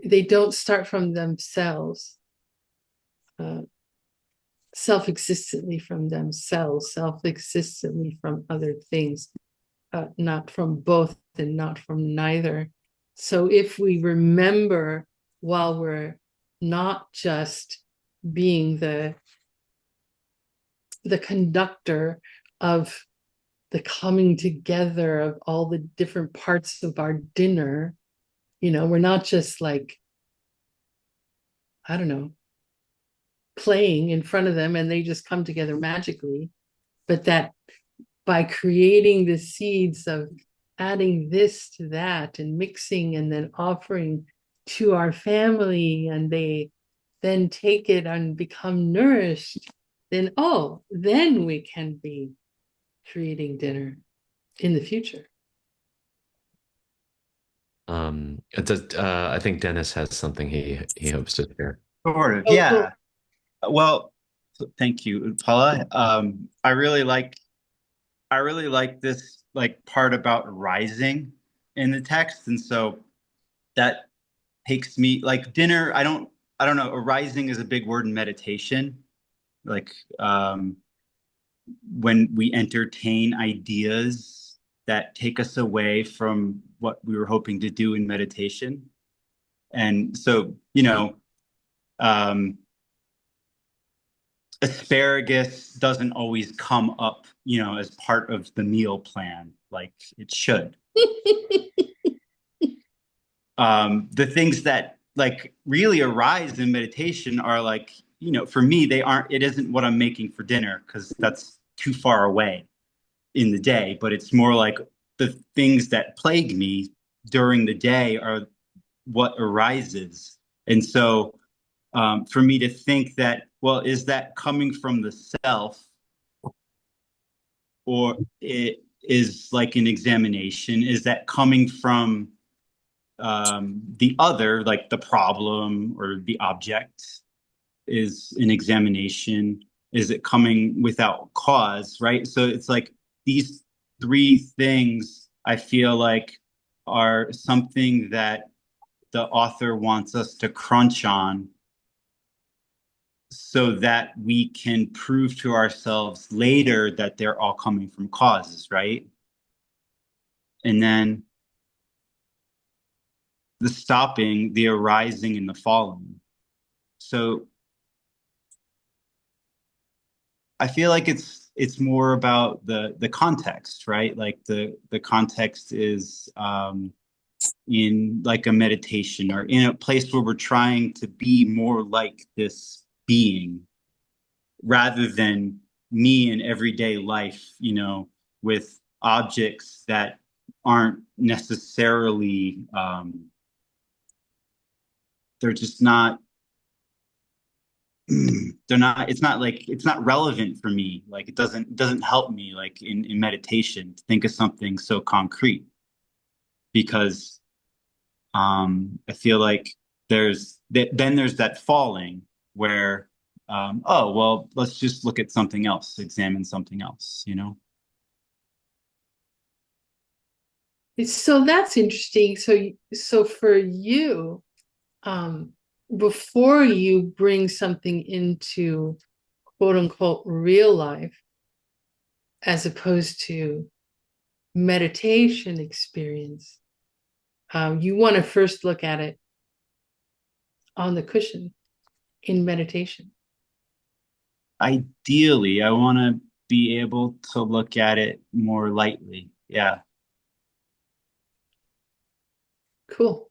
They don't start from themselves, uh, self-existently from themselves, self-existently from other things, not from both and not from neither. So if we remember while we're not just being the conductor of the coming together of all the different parts of our dinner, we're not just like, I don't know, playing in front of them and they just come together magically, but that by creating the seeds of adding this to that and mixing and then offering to our family, and they then take it and become nourished, then we can be creating dinner in the future. I think Dennis has something he hopes to share. Sort of, Oh, cool. yeah. Well, thank you, Paula. I really like this like part about rising in the text, and so that takes me like dinner. I don't know. Arising is a big word in meditation. Like when we entertain ideas that take us away from what we were hoping to do in meditation, and so um, asparagus doesn't always come up, as part of the meal plan like it should. The things that like really arise in meditation are like, for me, it isn't what I'm making for dinner because that's too far away in the day, but it's more like the things that plague me during the day are what arises. And so for me to think that, well, is that coming from the self, or it is like an examination? Is that coming from the other, like the problem or the object is an examination? Is it coming without cause, right? So it's like these three things I feel like are something that the author wants us to crunch on so that we can prove to ourselves later that they're all coming from causes, right? And then the stopping, the arising, and the falling. So I feel like it's more about the context, right? Like the context is in like a meditation or in a place where we're trying to be more like this being rather than me in everyday life, with objects that aren't necessarily they're just not they're not it's not relevant for me. Like it doesn't help me like in meditation to think of something so concrete because I feel like then there's that falling where oh well, let's just look at something else, examine something else. So that's interesting. So for you, um, before you bring something into quote unquote real life, as opposed to meditation experience, you want to first look at it on the cushion in meditation. Ideally, I want to be able to look at it more lightly. Yeah. Cool.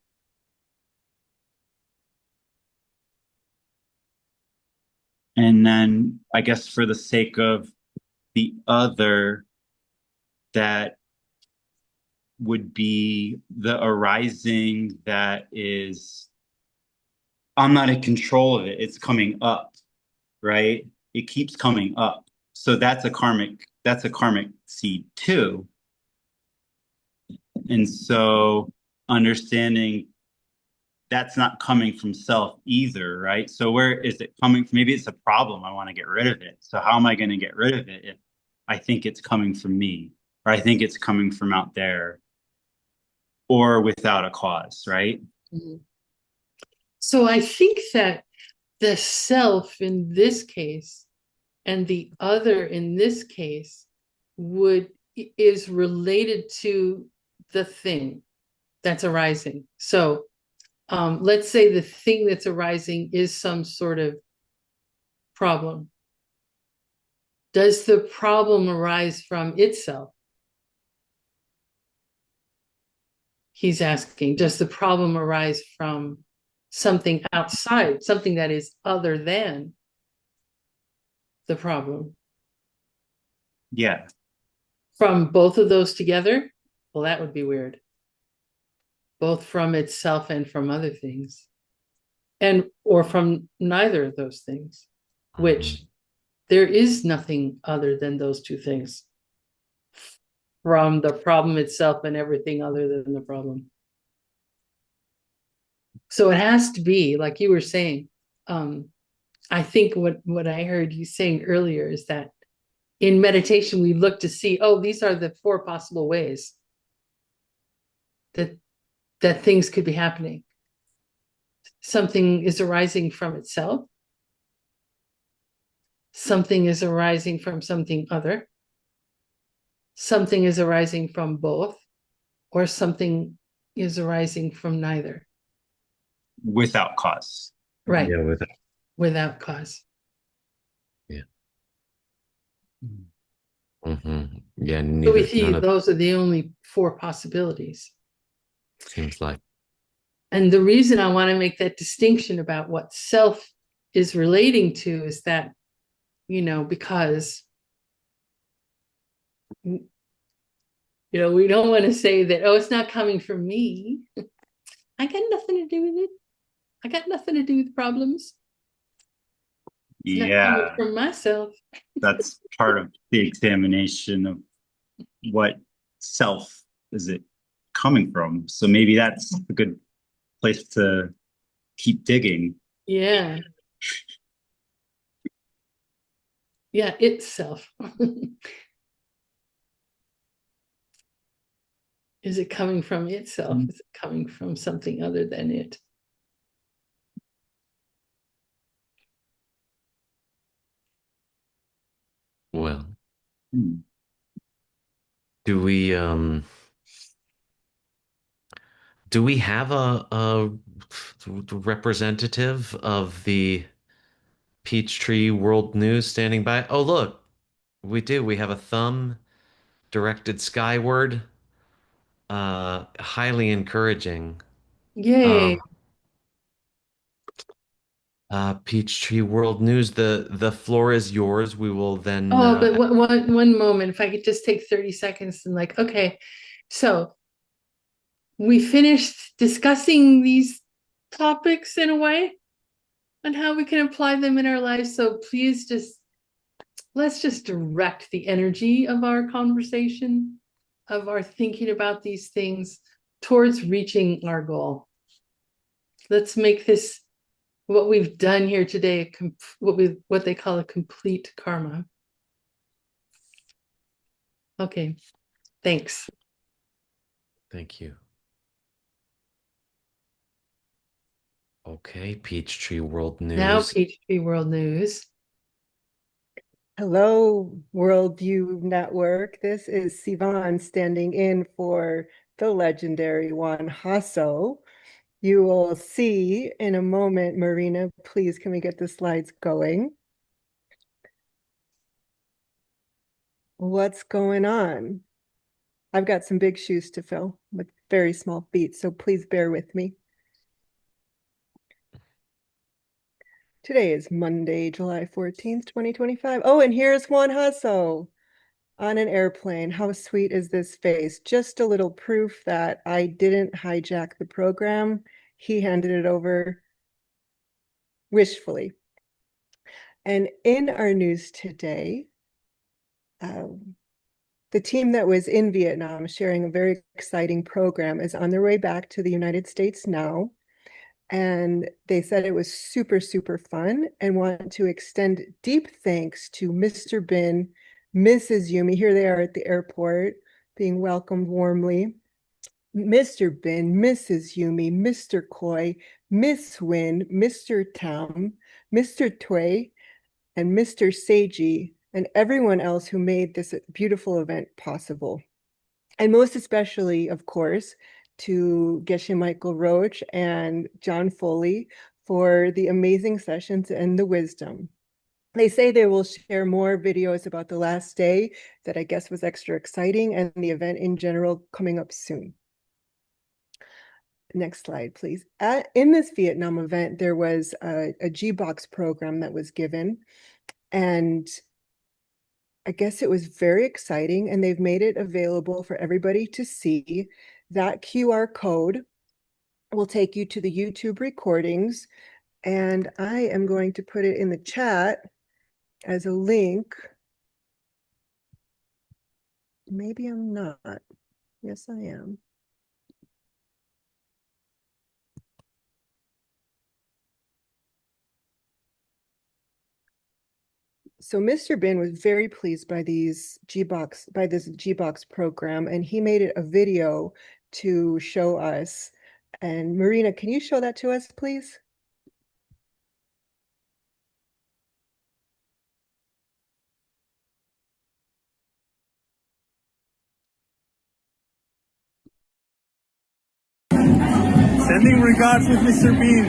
And then I guess for the sake of the other, that would be the arising that is, I'm not in control of it. It's coming up, right? It keeps coming up. So that's a karmic seed too. And so understanding that's not coming from self either, right? So where is it coming from? Maybe it's a problem. I want to get rid of it. So how am I going to get rid of it if I think it's coming from me, or I think it's coming from out there, or without a cause, right? Mhm. So I think that the self in this case and the other in this case is related to the thing that's arising. So let's say the thing that's arising is some sort of problem. Does the problem arise from itself? He's asking, does the problem arise from something outside, something that is other than the problem? Yeah. From both of those together? Well, that would be weird. Both from itself and from other things. Or from neither of those things, which there is nothing other than those two things. From the problem itself and everything other than the problem. So it has to be, like you were saying, I think what I heard you saying earlier is that in meditation, we look to see, oh, these are the four possible ways that things could be happening. Something is arising from itself. Something is arising from something other. Something is arising from both, or something is arising from neither. Without cause. Right. Yeah, Without cause. yeah. Mm. Yeah, So we neither see none of those are the only four possibilities. seems like And the reason I want to make that distinction about what self is relating to is that, because, we don't want to say that, oh, it's not coming from me. I got nothing to do with it. I got nothing to do with problems. It's not coming Yeah, from myself. that's part of the examination of what self is it coming from. So maybe that's a good place to keep digging. Yeah. Yeah, itself. Is it coming from itself? Is it coming from something other than it? well, Hmm. do we Do we have a representative of the Peachtree World News standing by? Oh, look, we do. We have a thumb directed skyward. Highly encouraging. Yay. Um, Peachtree World News, the floor is yours. We will then Oh, but one moment, if I could just take 30 seconds and like, okay, so we finished discussing these topics in a way and how we can apply them in our lives. So please just let's just direct the energy of our conversation, of our thinking about these things towards reaching our goal. Let's make this what we've done here today, what they call a complete karma. Okay, thanks. thank you. Okay, Peachtree World Now, News. Peachtree World News. Hello, Worldview Network. This is Sivan standing in for the legendary Juan Hasso. You will see in a moment, Marina, please, can we get the slides going? What's going on? I've got some big shoes to fill with very small feet, so please bear with me. Today is Monday, July 14th, 2025. Oh, and here's Juan Hasso on an airplane. How sweet is this face? Just a little proof that I didn't hijack the program. He handed it over wishfully. And in our news today, the team that was in Vietnam sharing a very exciting program is on their way back to the United States now. And they said it was super, super fun and want to extend deep thanks to Mr. Bin, Mrs. Yumi. Here they are at the airport being welcomed warmly. Mr. Bin, Mrs. Yumi, Mr. Koi, Miss Win, Mr. Tam, Mr. Tui, and Mr. Seiji, and everyone else who made this beautiful event possible. And most especially, of course, to Geshe Michael Roach and John Foley for the amazing sessions and the wisdom. They say they will share more videos about the last day that I guess was extra exciting and the event in general coming up soon. Next slide, please. In this Vietnam event, there was a G-Box program that was given, and I guess it was very exciting, and they've made it available for everybody to see. That QR code will take you to the YouTube recordings, and I am going to put it in the chat as a link. Maybe I'm not. Yes, I am. So Mr. Bin was very pleased by this G-Box program, and he made it a video to show us. And Marina, can you show that to us, please? Sending regards with Mr. Bean.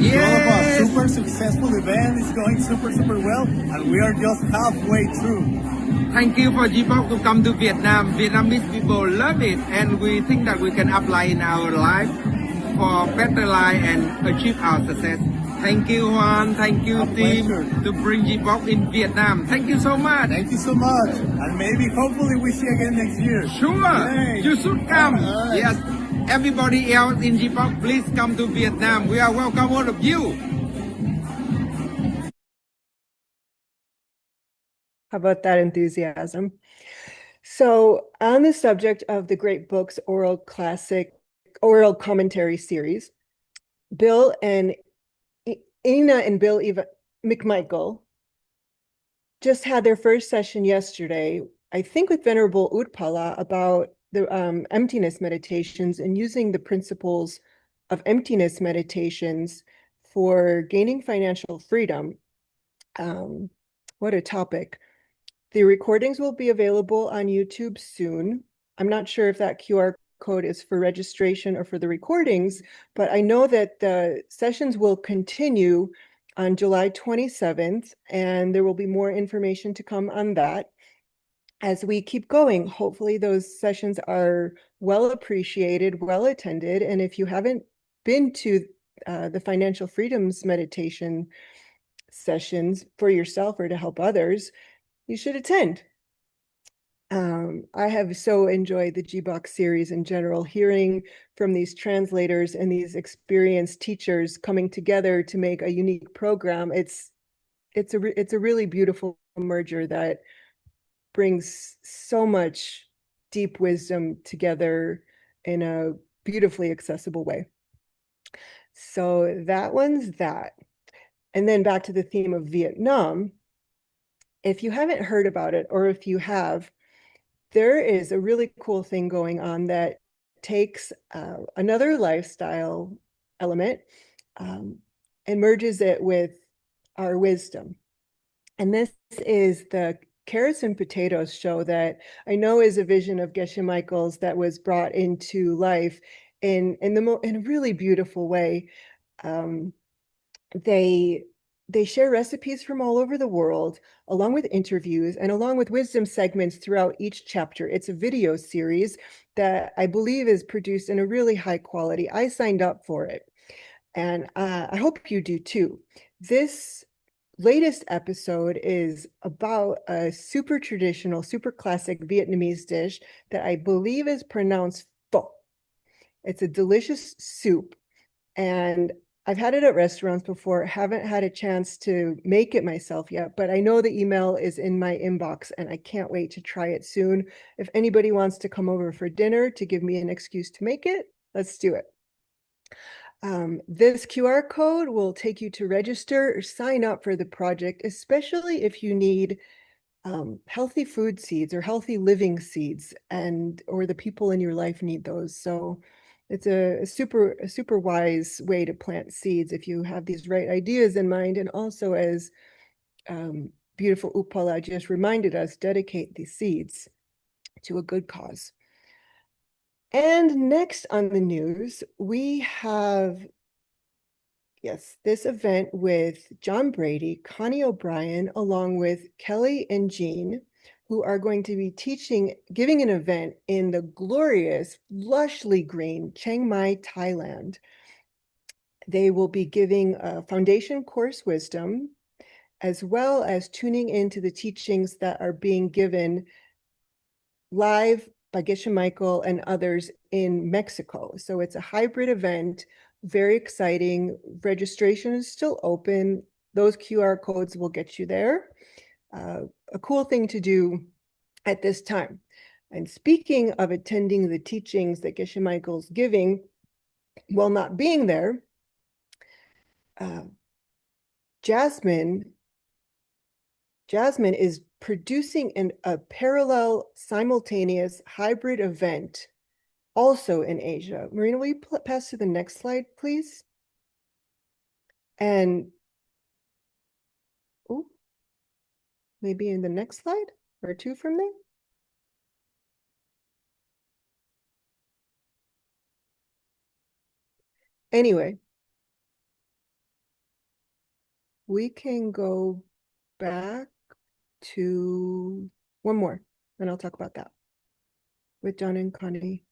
It's all of a super successful event. It's going super, super well, and we are just halfway through. Thank you for G-Box to come to Vietnam. Vietnamese people love it, and we think that we can apply in our life for better life and achieve our success. Thank you, Juan. Thank you, team, to bring G-Box in Vietnam. Thank you so much. Thank you so much. And maybe, hopefully, we see you again next year. Sure. Yay. You should come. Right. Yes. Everybody else in G-Box, please come to Vietnam. We are welcome all of you. How about that enthusiasm? So on the subject of the Great Books oral commentary series, Bill and Ina and Bill McMichael just had their first session yesterday, I think with Venerable Utpala, about the emptiness meditations and using the principles of emptiness meditations for gaining financial freedom. What a topic. The recordings will be available on YouTube soon. I'm not sure if that QR code is for registration or for the recordings, but I know that the sessions will continue on July 27th, and there will be more information to come on that as we keep going. Hopefully those sessions are well appreciated, well attended, and if you haven't been to the financial freedoms meditation sessions for yourself or to help others, you should attend. I have so enjoyed the G-Box series in general, hearing from these translators and these experienced teachers coming together to make a unique program. It's a really beautiful merger that brings so much deep wisdom together in a beautifully accessible way. So that one's that. And then back to the theme of Vietnam. If you haven't heard about it, or if you have, there is a really cool thing going on that takes another lifestyle element and merges it with our wisdom. And this is the Carrots and Potatoes show that I know is a vision of Geshe Michael's that was brought into life in a really beautiful way. They share recipes from all over the world, along with interviews and along with wisdom segments throughout each chapter. It's a video series that I believe is produced in a really high quality. I signed up for it, and I hope you do too. This latest episode is about a super traditional, super classic Vietnamese dish that I believe is pronounced pho. It's a delicious soup, and I've had it at restaurants before, haven't had a chance to make it myself yet, but I know the email is in my inbox and I can't wait to try it soon. If anybody wants to come over for dinner to give me an excuse to make it, let's do it. This QR code will take you to register or sign up for the project, especially if you need healthy food seeds or healthy living seeds, or the people in your life need those. So it's a super wise way to plant seeds if you have these right ideas in mind, and also, as beautiful Upala just reminded us, dedicate these seeds to a good cause. And next on the news, we have, yes, this event with John Brady, Connie O'Brien, along with Kelly and Jean, who are going to be giving an event in the glorious, lushly green Chiang Mai, Thailand. They will be giving a foundation course wisdom, as well as tuning into the teachings that are being given live by Geshe Michael and others in Mexico. So it's a hybrid event, very exciting. Registration is still open. Those QR codes will get you there. A cool thing to do at this time. And speaking of attending the teachings that Geshe Michael's giving, while not being there, Jasmine is producing a parallel simultaneous hybrid event also in Asia. Marina, will you pass to the next slide, please? And maybe in the next slide or two from there. Anyway, we can go back to one more, and I'll talk about that with John and Connie.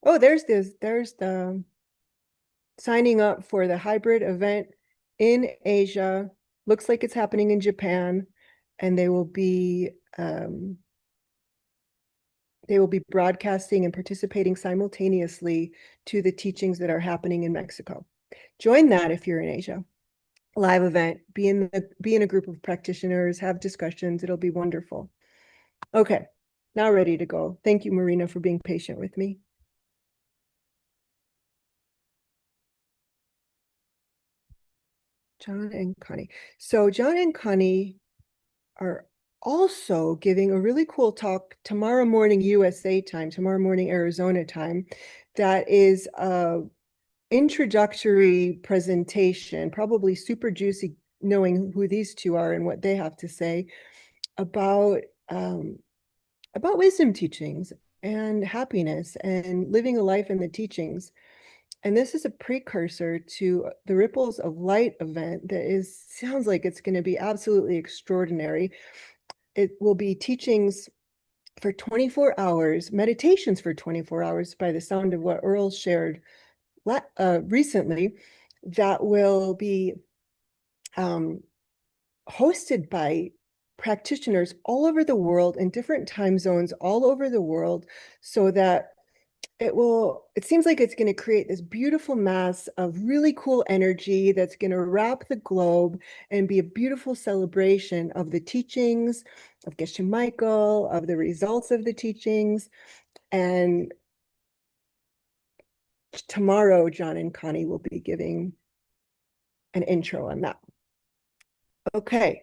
Oh, there's the signing up for the hybrid event in Asia. Looks like it's happening in Japan, and they will be broadcasting and participating simultaneously to the teachings that are happening in Mexico. Join that if you're in Asia. Live event, be in a group of practitioners, have discussions. It'll be wonderful. Okay, now ready to go. Thank you, Marina, for being patient with me. John and Connie. So John and Connie are also giving a really cool talk tomorrow morning USA time, tomorrow morning Arizona time. That is a introductory presentation, probably super juicy, knowing who these two are and what they have to say about wisdom teachings and happiness and living a life in the teachings. And this is a precursor to the Ripples of Light event that sounds like it's going to be absolutely extraordinary. It will be teachings for 24 hours, meditations for 24 hours by the sound of what Earl shared recently, that will be hosted by practitioners all over the world in different time zones all over the world, so that it seems like it's going to create this beautiful mass of really cool energy that's going to wrap the globe and be a beautiful celebration of the teachings of Geshe Michael, of the results of the teachings. And tomorrow, John and Connie will be giving an intro on that. Okay,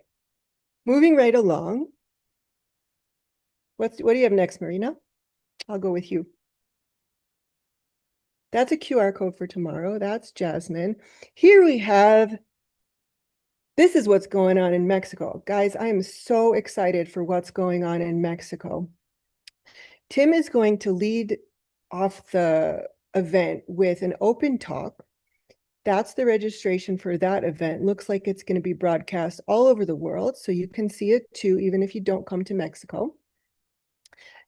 moving right along. What do you have next, Marina? I'll go with you. That's a QR code for tomorrow. That's Jasmine. Here we have, this is what's going on in Mexico. Guys, I am so excited for what's going on in Mexico. Tim is going to lead off the event with an open talk. That's the registration for that event. Looks like it's going to be broadcast all over the world, so you can see it too, even if you don't come to Mexico.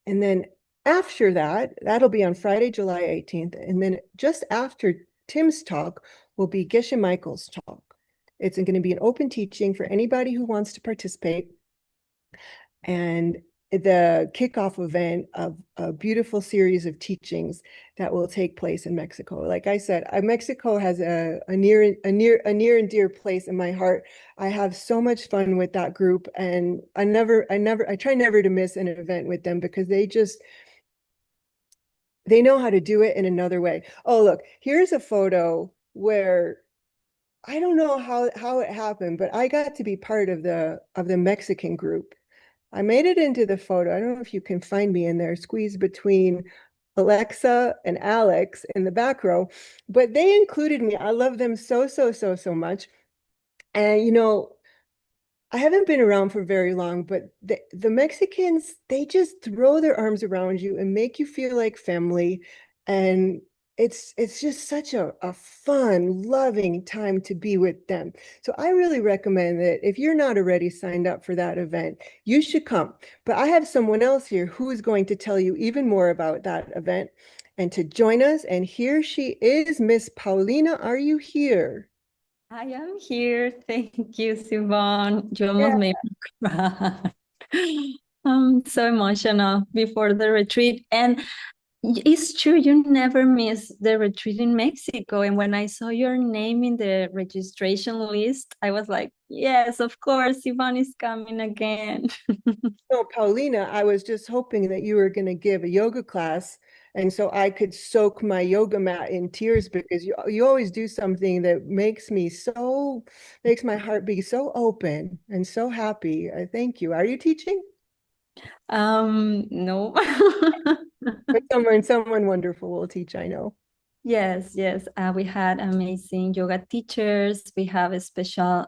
And then after that, that'll be on Friday, July 18th. And then just after Tim's talk will be Geshe Michael's talk. It's going to be an open teaching for anybody who wants to participate. And the kickoff event of a beautiful series of teachings that will take place in Mexico. Like I said, Mexico has a near and dear place in my heart. I have so much fun with that group, and I try never to miss an event with them, because they know how to do it in another way. Oh, look, here's a photo where I don't know how it happened, but I got to be part of the Mexican group. I made it into the photo. I don't know if you can find me in there, squeezed between Alexa and Alex in the back row, but they included me. I love them so much. And, you know, I haven't been around for very long, but the Mexicans, they just throw their arms around you and make you feel like family. And it's just such a fun, loving time to be with them. So I really recommend that if you're not already signed up for that event, you should come. But I have someone else here who is going to tell you even more about that event and to join us. And here she is, Miss Paulina. Are you here? I am here. Thank you, Siobhan. You almost made me cry. I'm so emotional before the retreat. And it's true, you never miss the retreat in Mexico. And when I saw your name in the registration list, I was like, yes, of course, Siobhan is coming again. So, Paulina, I was just hoping that you were going to give a yoga class, and so I could soak my yoga mat in tears, because you always do something that makes my heart be so open and so happy. I thank you. Are you teaching? No. But someone wonderful will teach, I know. Yes. We had amazing yoga teachers. We have a special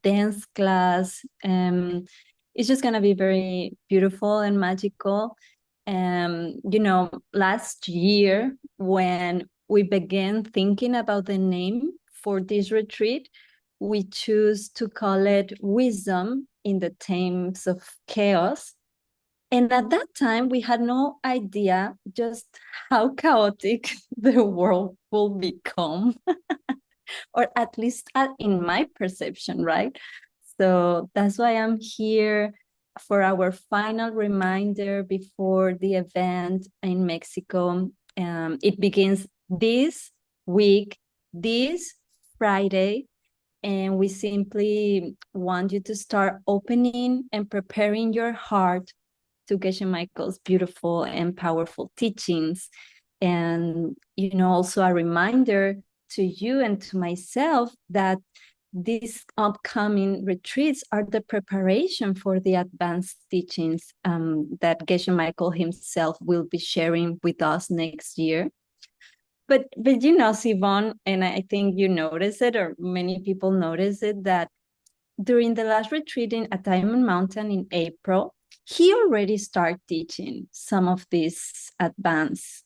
dance class. It's just going to be very beautiful and magical. You know, last year when we began thinking about the name for this retreat, we chose to call it Wisdom in the Times of Chaos. And at that time, we had no idea just how chaotic the world will become, or at least in my perception, right? So that's why I'm here for our final reminder before the event in Mexico. It begins this week, this Friday, and we simply want you to start opening and preparing your heart to Geshe Michael's beautiful and powerful teachings. And, you know, also a reminder to you and to myself that these upcoming retreats are the preparation for the advanced teachings that Geshe Michael himself will be sharing with us next year. But you know, Siobhan, and I think you notice it, or many people notice it, that during the last retreat at Diamond Mountain in April, he already started teaching some of these advanced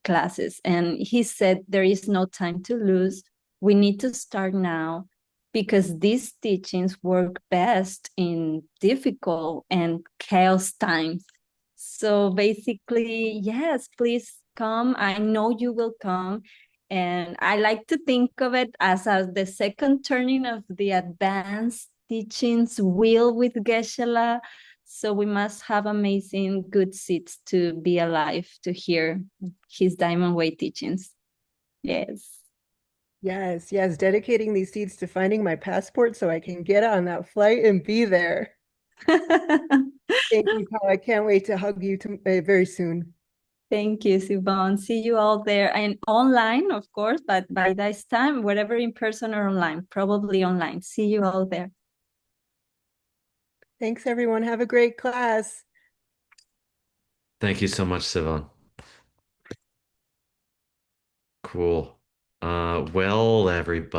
classes. And he said, there is no time to lose. We need to start now because these teachings work best in difficult and chaos times. So basically, yes, please come. I know you will come. And I like to think of it as the second turning of the advanced teachings wheel with Geshe. So we must have amazing good seats to be alive to hear his Diamond Way teachings. Yes. Yes, yes, dedicating these seeds to finding my passport so I can get on that flight and be there. Thank you, Paul. I can't wait to hug you very soon. Thank you, Siobhan. See you all there and online, of course, but by this time, whatever in person or online, probably online. See you all there. Thanks, everyone. Have a great class. Thank you so much, Sivan. Cool. Well, everybody.